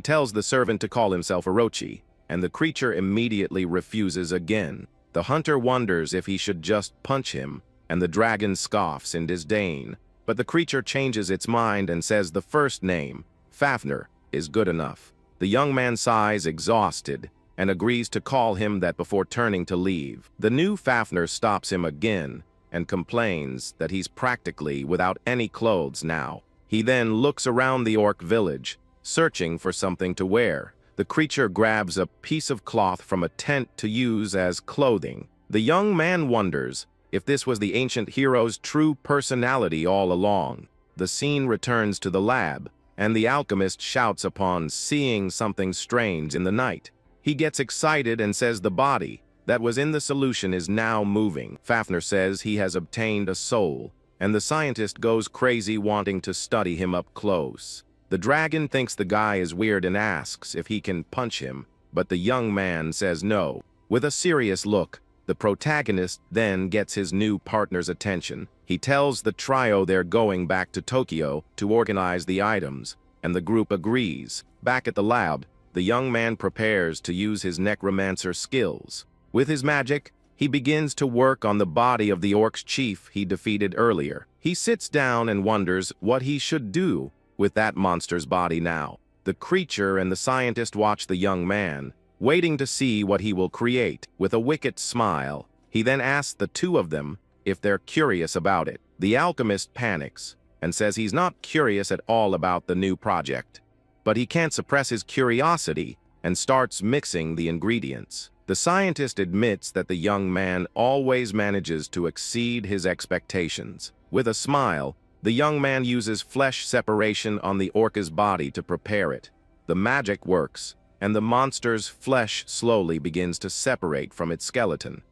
tells the servant to call himself Orochi, and the creature immediately refuses again. The hunter wonders if he should just punch him, and the dragon scoffs in disdain. But the creature changes its mind and says the first name, Fafnir, is good enough. The young man sighs exhausted and agrees to call him that before turning to leave. The new Fafnir stops him again and complains that he's practically without any clothes now. He then looks around the orc village, searching for something to wear. The creature grabs a piece of cloth from a tent to use as clothing. The young man wonders if this was the ancient hero's true personality all along. The scene returns to the lab, and the alchemist shouts upon seeing something strange in the night. He gets excited and says the body that was in the solution is now moving. Fafnir says he has obtained a soul, and the scientist goes crazy wanting to study him up close. The dragon thinks the guy is weird and asks if he can punch him, but the young man says no. With a serious look, the protagonist then gets his new partner's attention. He tells the trio they're going back to Tokyo to organize the items, and the group agrees. Back at the lab, the young man prepares to use his necromancer skills. With his magic, he begins to work on the body of the orc's chief he defeated earlier. He sits down and wonders what he should do with that monster's body now. The creature and the scientist watch the young man, waiting to see what he will create. With a wicked smile, he then asks the two of them if they're curious about it. The alchemist panics and says he's not curious at all about the new project, but he can't suppress his curiosity and starts mixing the ingredients. The scientist admits that the young man always manages to exceed his expectations. With a smile, the young man uses flesh separation on the orca's body to prepare it. The magic works, and the monster's flesh slowly begins to separate from its skeleton.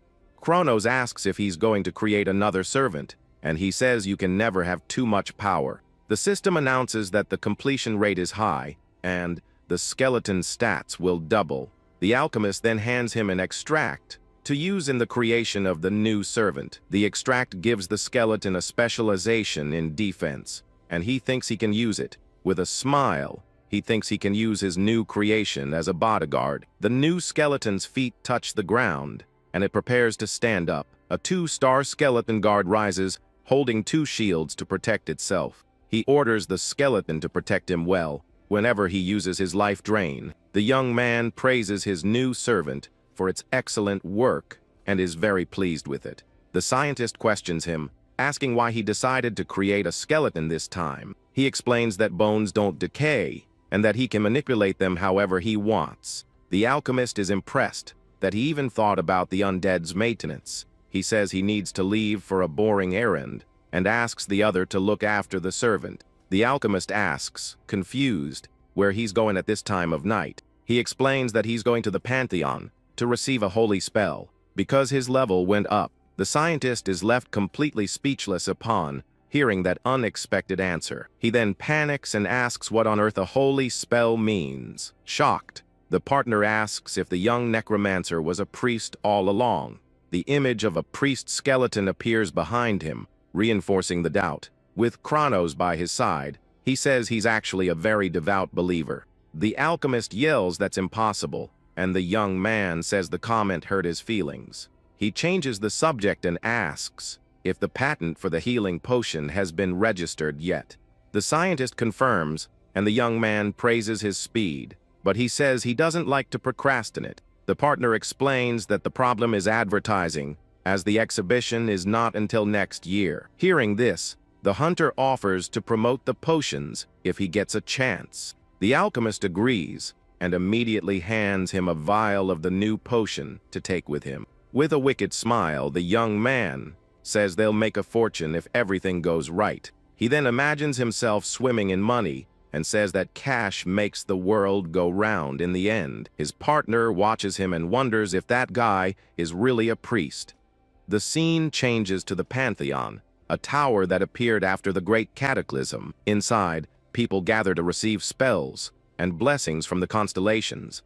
Kronos asks if he's going to create another servant, and he says you can never have too much power. The system announces that the completion rate is high, and the skeleton's stats will double. The alchemist then hands him an extract to use in the creation of the new servant. The extract gives the skeleton a specialization in defense, and he thinks he can use it. With a smile, he thinks he can use his new creation as a bodyguard. The new skeleton's feet touch the ground, and it prepares to stand up. A two-star skeleton guard rises, holding two shields to protect itself. He orders the skeleton to protect him well whenever he uses his life drain. The young man praises his new servant for its excellent work and is very pleased with it. The scientist questions him, asking why he decided to create a skeleton this time. He explains that bones don't decay and that he can manipulate them however he wants. The alchemist is impressed that he even thought about the undead's maintenance. He says he needs to leave for a boring errand and asks the other to look after the servant. The alchemist asks, confused, where he's going at this time of night. He explains that he's going to the Pantheon to receive a holy spell, because his level went up. The scientist is left completely speechless upon hearing that unexpected answer. He then panics and asks what on earth a holy spell means. Shocked, the partner asks if the young necromancer was a priest all along. The image of a priest skeleton appears behind him, reinforcing the doubt. With Kronos by his side, he says he's actually a very devout believer. The alchemist yells that's impossible, and the young man says the comment hurt his feelings. He changes the subject and asks if the patent for the healing potion has been registered yet. The scientist confirms and the young man praises his speed, but he says he doesn't like to procrastinate. The partner explains that the problem is advertising, as the exhibition is not until next year. Hearing this, the hunter offers to promote the potions if he gets a chance. The alchemist agrees and immediately hands him a vial of the new potion to take with him. With a wicked smile, the young man says they'll make a fortune if everything goes right. He then imagines himself swimming in money and says that cash makes the world go round in the end. His partner watches him and wonders if that guy is really a priest. The scene changes to the Pantheon, a tower that appeared after the Great Cataclysm. Inside, people gather to receive spells and blessings from the constellations.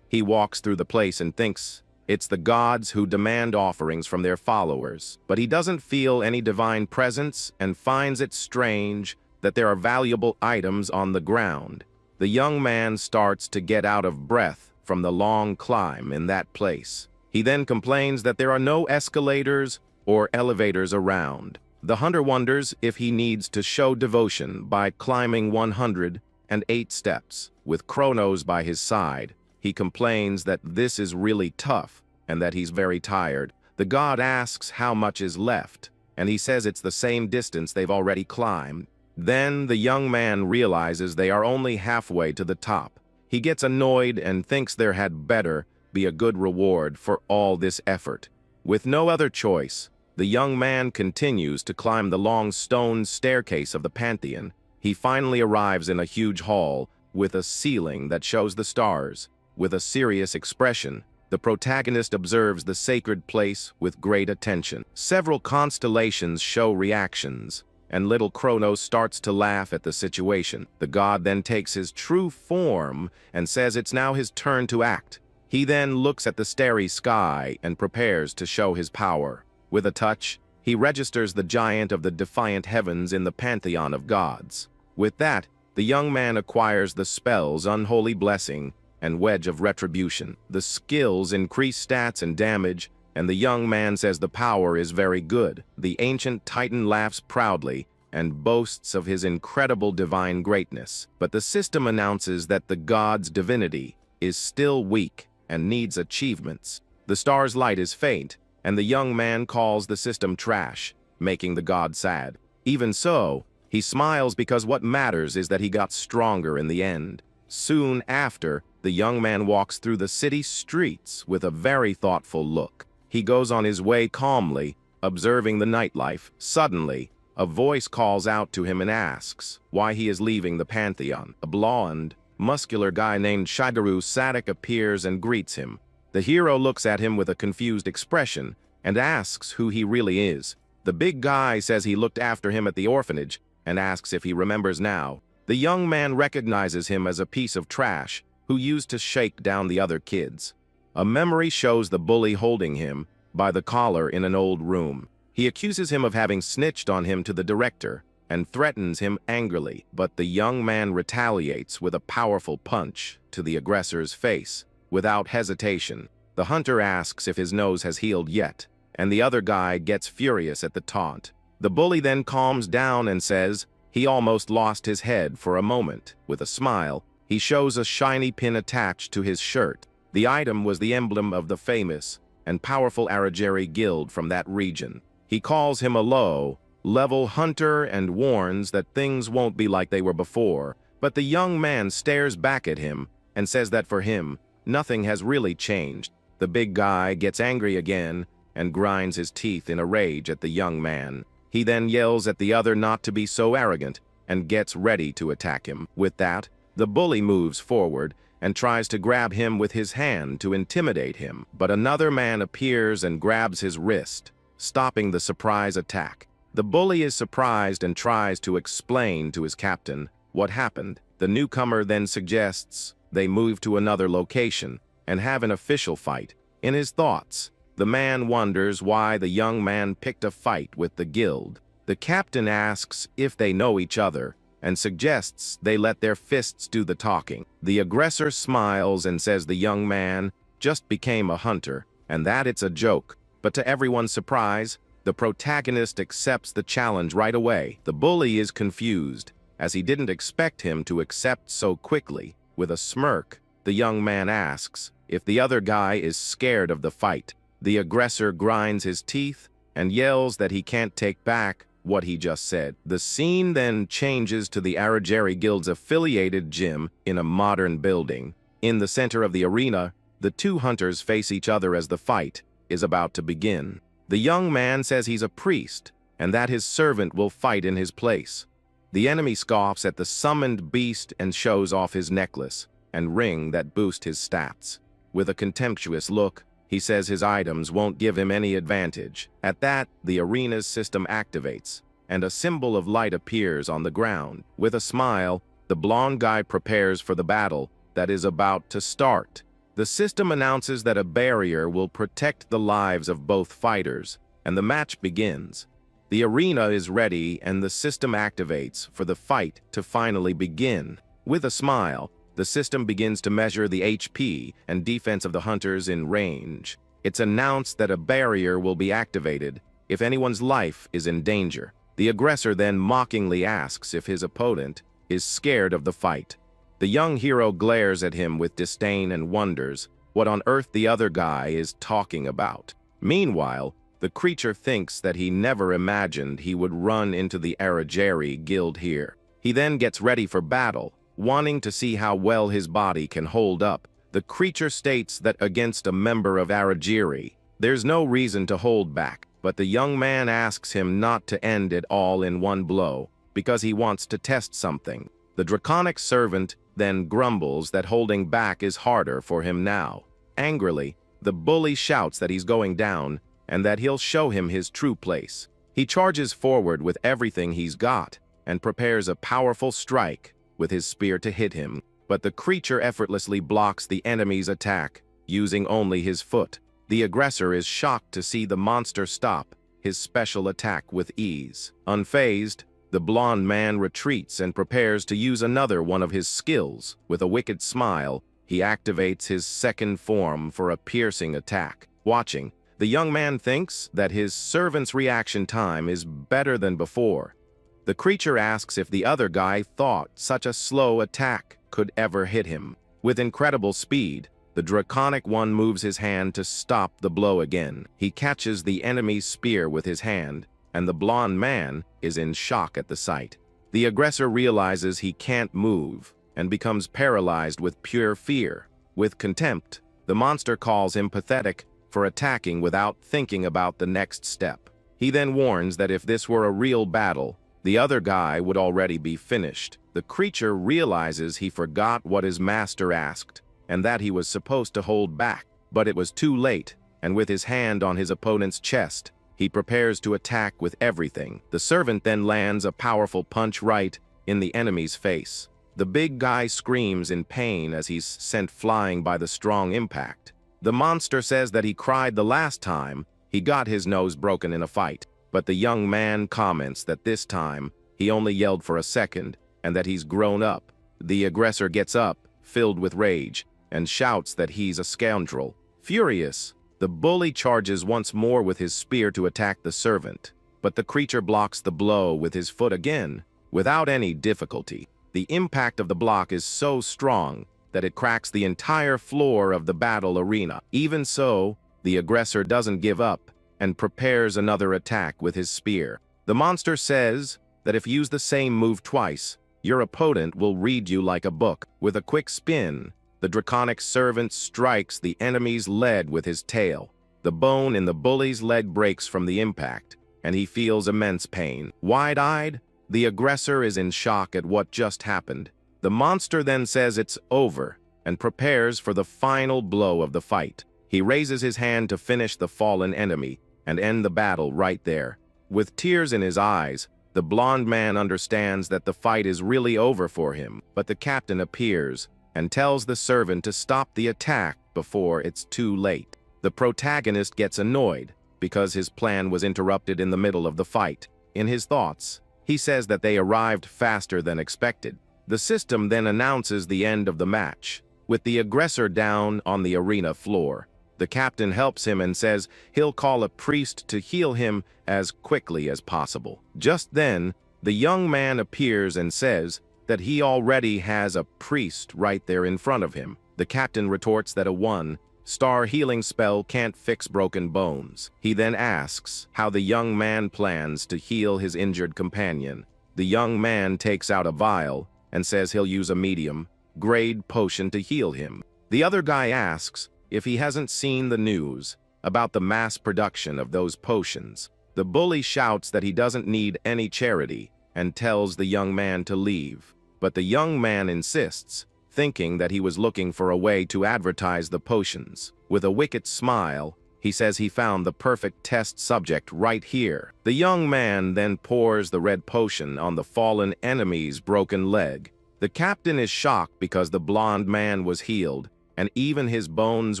He walks through the place and thinks it's the gods who demand offerings from their followers. But he doesn't feel any divine presence and finds it strange that there are valuable items on the ground. The young man starts to get out of breath from the long climb in that place. He then complains that there are no escalators or elevators around. The hunter wonders if he needs to show devotion by climbing 108 steps. With Kronos by his side, he complains that this is really tough and that he's very tired. The god asks how much is left, and he says it's the same distance they've already climbed. Then the young man realizes they are only halfway to the top. He gets annoyed and thinks there had better be a good reward for all this effort. With no other choice, the young man continues to climb the long stone staircase of the Pantheon. He finally arrives in a huge hall with a ceiling that shows the stars. With a serious expression, the protagonist observes the sacred place with great attention. Several constellations show reactions, and little Kronos starts to laugh at the situation. The god then takes his true form and says it's now his turn to act. He then looks at the starry sky and prepares to show his power. With a touch, he registers the giant of the defiant heavens in the pantheon of gods. With that, the young man acquires the spells Unholy Blessing and Wedge of Retribution. The skills increase stats and damage, and the young man says the power is very good. The ancient titan laughs proudly and boasts of his incredible divine greatness. But the system announces that the god's divinity is still weak and needs achievements. The star's light is faint, and the young man calls the system trash, making the god sad. Even so, he smiles because what matters is that he got stronger in the end. Soon after, the young man walks through the city streets with a very thoughtful look. He goes on his way calmly, observing the nightlife. Suddenly, a voice calls out to him and asks why he is leaving the Pantheon. A blonde, muscular guy named Shigeru Sadak appears and greets him. The hero looks at him with a confused expression and asks who he really is. The big guy says he looked after him at the orphanage and asks if he remembers now. The young man recognizes him as a piece of trash who used to shake down the other kids. A memory shows the bully holding him by the collar in an old room. He accuses him of having snitched on him to the director and threatens him angrily, but the young man retaliates with a powerful punch to the aggressor's face. Without hesitation, the hunter asks if his nose has healed yet, and the other guy gets furious at the taunt. The bully then calms down and says he almost lost his head for a moment. With a smile, he shows a shiny pin attached to his shirt. The item was the emblem of the famous and powerful Arageri guild from that region. He calls him a low-level hunter and warns that things won't be like they were before, but the young man stares back at him and says that for him, nothing has really changed. The big guy gets angry again and grinds his teeth in a rage at the young man. He then yells at the other not to be so arrogant and gets ready to attack him. With that, the bully moves forward and tries to grab him with his hand to intimidate him, but another man appears and grabs his wrist, stopping the surprise attack. The bully is surprised and tries to explain to his captain what happened. The newcomer then suggests they move to another location and have an official fight. In his thoughts, the man wonders why the young man picked a fight with the guild. The captain asks if they know each other and suggests they let their fists do the talking. The aggressor smiles and says the young man just became a hunter and that it's a joke. But to everyone's surprise, the protagonist accepts the challenge right away. The bully is confused as he didn't expect him to accept so quickly. With a smirk, the young man asks if the other guy is scared of the fight. The aggressor grinds his teeth and yells that he can't take back what he just said. The scene then changes to the Arajeri Guild's affiliated gym in a modern building. In the center of the arena, the two hunters face each other as the fight is about to begin. The young man says he's a priest and that his servant will fight in his place. The enemy scoffs at the summoned beast and shows off his necklace and ring that boost his stats. With a contemptuous look, he says his items won't give him any advantage. At that, the arena's system activates, and a symbol of light appears on the ground. With a smile, the blonde guy prepares for the battle that is about to start. The system announces that a barrier will protect the lives of both fighters, and the match begins. The arena is ready and the system activates for the fight to finally begin. With a smile, the system begins to measure the HP and defense of the hunters in range. It's announced that a barrier will be activated if anyone's life is in danger. The aggressor then mockingly asks if his opponent is scared of the fight. The young hero glares at him with disdain and wonders what on earth the other guy is talking about. Meanwhile, the creature thinks that he never imagined he would run into the Arajeri Guild here. He then gets ready for battle, wanting to see how well his body can hold up. The creature states that against a member of Arajeri, there's no reason to hold back, but the young man asks him not to end it all in one blow, because he wants to test something. The draconic servant then grumbles that holding back is harder for him now. Angrily, the bully shouts that he's going down, and that he'll show him his true place. He charges forward with everything he's got, and prepares a powerful strike with his spear to hit him, but the creature effortlessly blocks the enemy's attack, using only his foot. The aggressor is shocked to see the monster stop his special attack with ease. Unfazed, the blonde man retreats and prepares to use another one of his skills. With a wicked smile, he activates his second form for a piercing attack. Watching, the young man thinks that his servant's reaction time is better than before. The creature asks if the other guy thought such a slow attack could ever hit him. With incredible speed, the draconic one moves his hand to stop the blow again. He catches the enemy's spear with his hand, and the blonde man is in shock at the sight. The aggressor realizes he can't move and becomes paralyzed with pure fear. With contempt, the monster calls him pathetic for attacking without thinking about the next step. He then warns that if this were a real battle, the other guy would already be finished. The creature realizes he forgot what his master asked, and that he was supposed to hold back. But it was too late, and with his hand on his opponent's chest, he prepares to attack with everything. The servant then lands a powerful punch right in the enemy's face. The big guy screams in pain as he's sent flying by the strong impact. The monster says that he cried the last time he got his nose broken in a fight. But the young man comments that this time he only yelled for a second and that he's grown up. The aggressor gets up, filled with rage, and shouts that he's a scoundrel. Furious, the bully charges once more with his spear to attack the servant, but the creature blocks the blow with his foot again, without any difficulty. The impact of the block is so strong that it cracks the entire floor of the battle arena. Even so, the aggressor doesn't give up and prepares another attack with his spear. The monster says that if you use the same move twice, your opponent will read you like a book. With a quick spin, the draconic servant strikes the enemy's leg with his tail. The bone in the bully's leg breaks from the impact, and he feels immense pain. Wide-eyed, the aggressor is in shock at what just happened. The monster then says it's over and prepares for the final blow of the fight. He raises his hand to finish the fallen enemy and end the battle right there. With tears in his eyes, the blonde man understands that the fight is really over for him, but the captain appears and tells the servant to stop the attack before it's too late. The protagonist gets annoyed because his plan was interrupted in the middle of the fight. In his thoughts, he says that they arrived faster than expected. The system then announces the end of the match, with the aggressor down on the arena floor. The captain helps him and says he'll call a priest to heal him as quickly as possible. Just then, The young man appears and says that he already has a priest right there in front of him. The captain retorts that a 1-star healing spell can't fix broken bones. He then asks how the young man plans to heal his injured companion. The young man takes out a vial and says he'll use a medium-grade potion to heal him. The other guy asks if he hasn't seen the news about the mass production of those potions. The bully shouts that he doesn't need any charity and tells the young man to leave. But the young man insists, thinking that he was looking for a way to advertise the potions. With a wicked smile, he says he found the perfect test subject right here. The young man then pours the red potion on the fallen enemy's broken leg. The captain is shocked because the blonde man was healed, and even his bones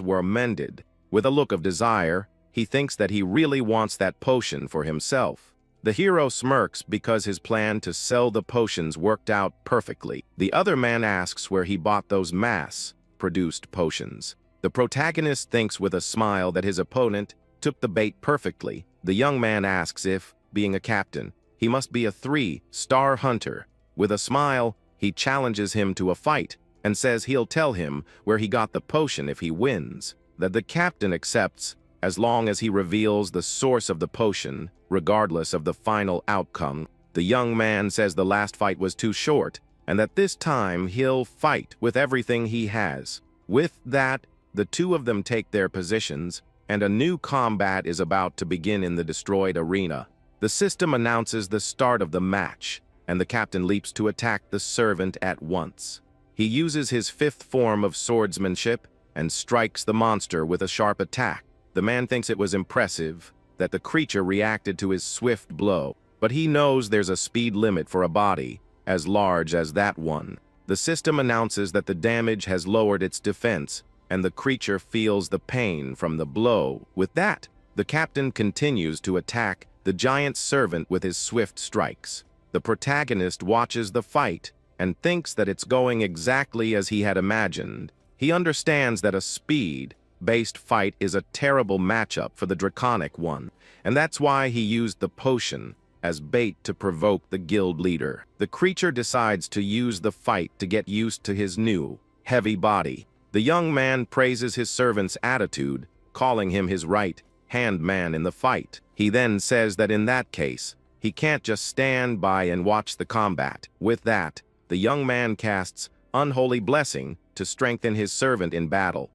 were mended. With a look of desire, he thinks that he really wants that potion for himself. The hero smirks because his plan to sell the potions worked out perfectly. The other man asks where he bought those mass-produced potions. The protagonist thinks with a smile that his opponent took the bait perfectly. The young man asks if, being a captain, he must be a 3-star hunter. With a smile, he challenges him to a fight and says he'll tell him where he got the potion if he wins. That the captain accepts as long as he reveals the source of the potion, regardless of the final outcome. The young man says the last fight was too short, and that this time he'll fight with everything he has. With that, the two of them take their positions, and a new combat is about to begin in the destroyed arena. The system announces the start of the match, and the captain leaps to attack the servant at once. He uses his 5th form of swordsmanship and strikes the monster with a sharp attack. The man thinks it was impressive that the creature reacted to his swift blow, but he knows there's a speed limit for a body as large as that one. The system announces that the damage has lowered its defense, and the creature feels the pain from the blow. With that, the captain continues to attack the giant servant with his swift strikes. The protagonist watches the fight and thinks that it's going exactly as he had imagined. He understands that a speed-based fight is a terrible matchup for the draconic one, and that's why he used the potion as bait to provoke the guild leader. The creature decides to use the fight to get used to his new, heavy body. The young man praises his servant's attitude, calling him his right-hand man in the fight. He then says that in that case, he can't just stand by and watch the combat. With that, the young man casts Unholy Blessing to strengthen his servant in battle.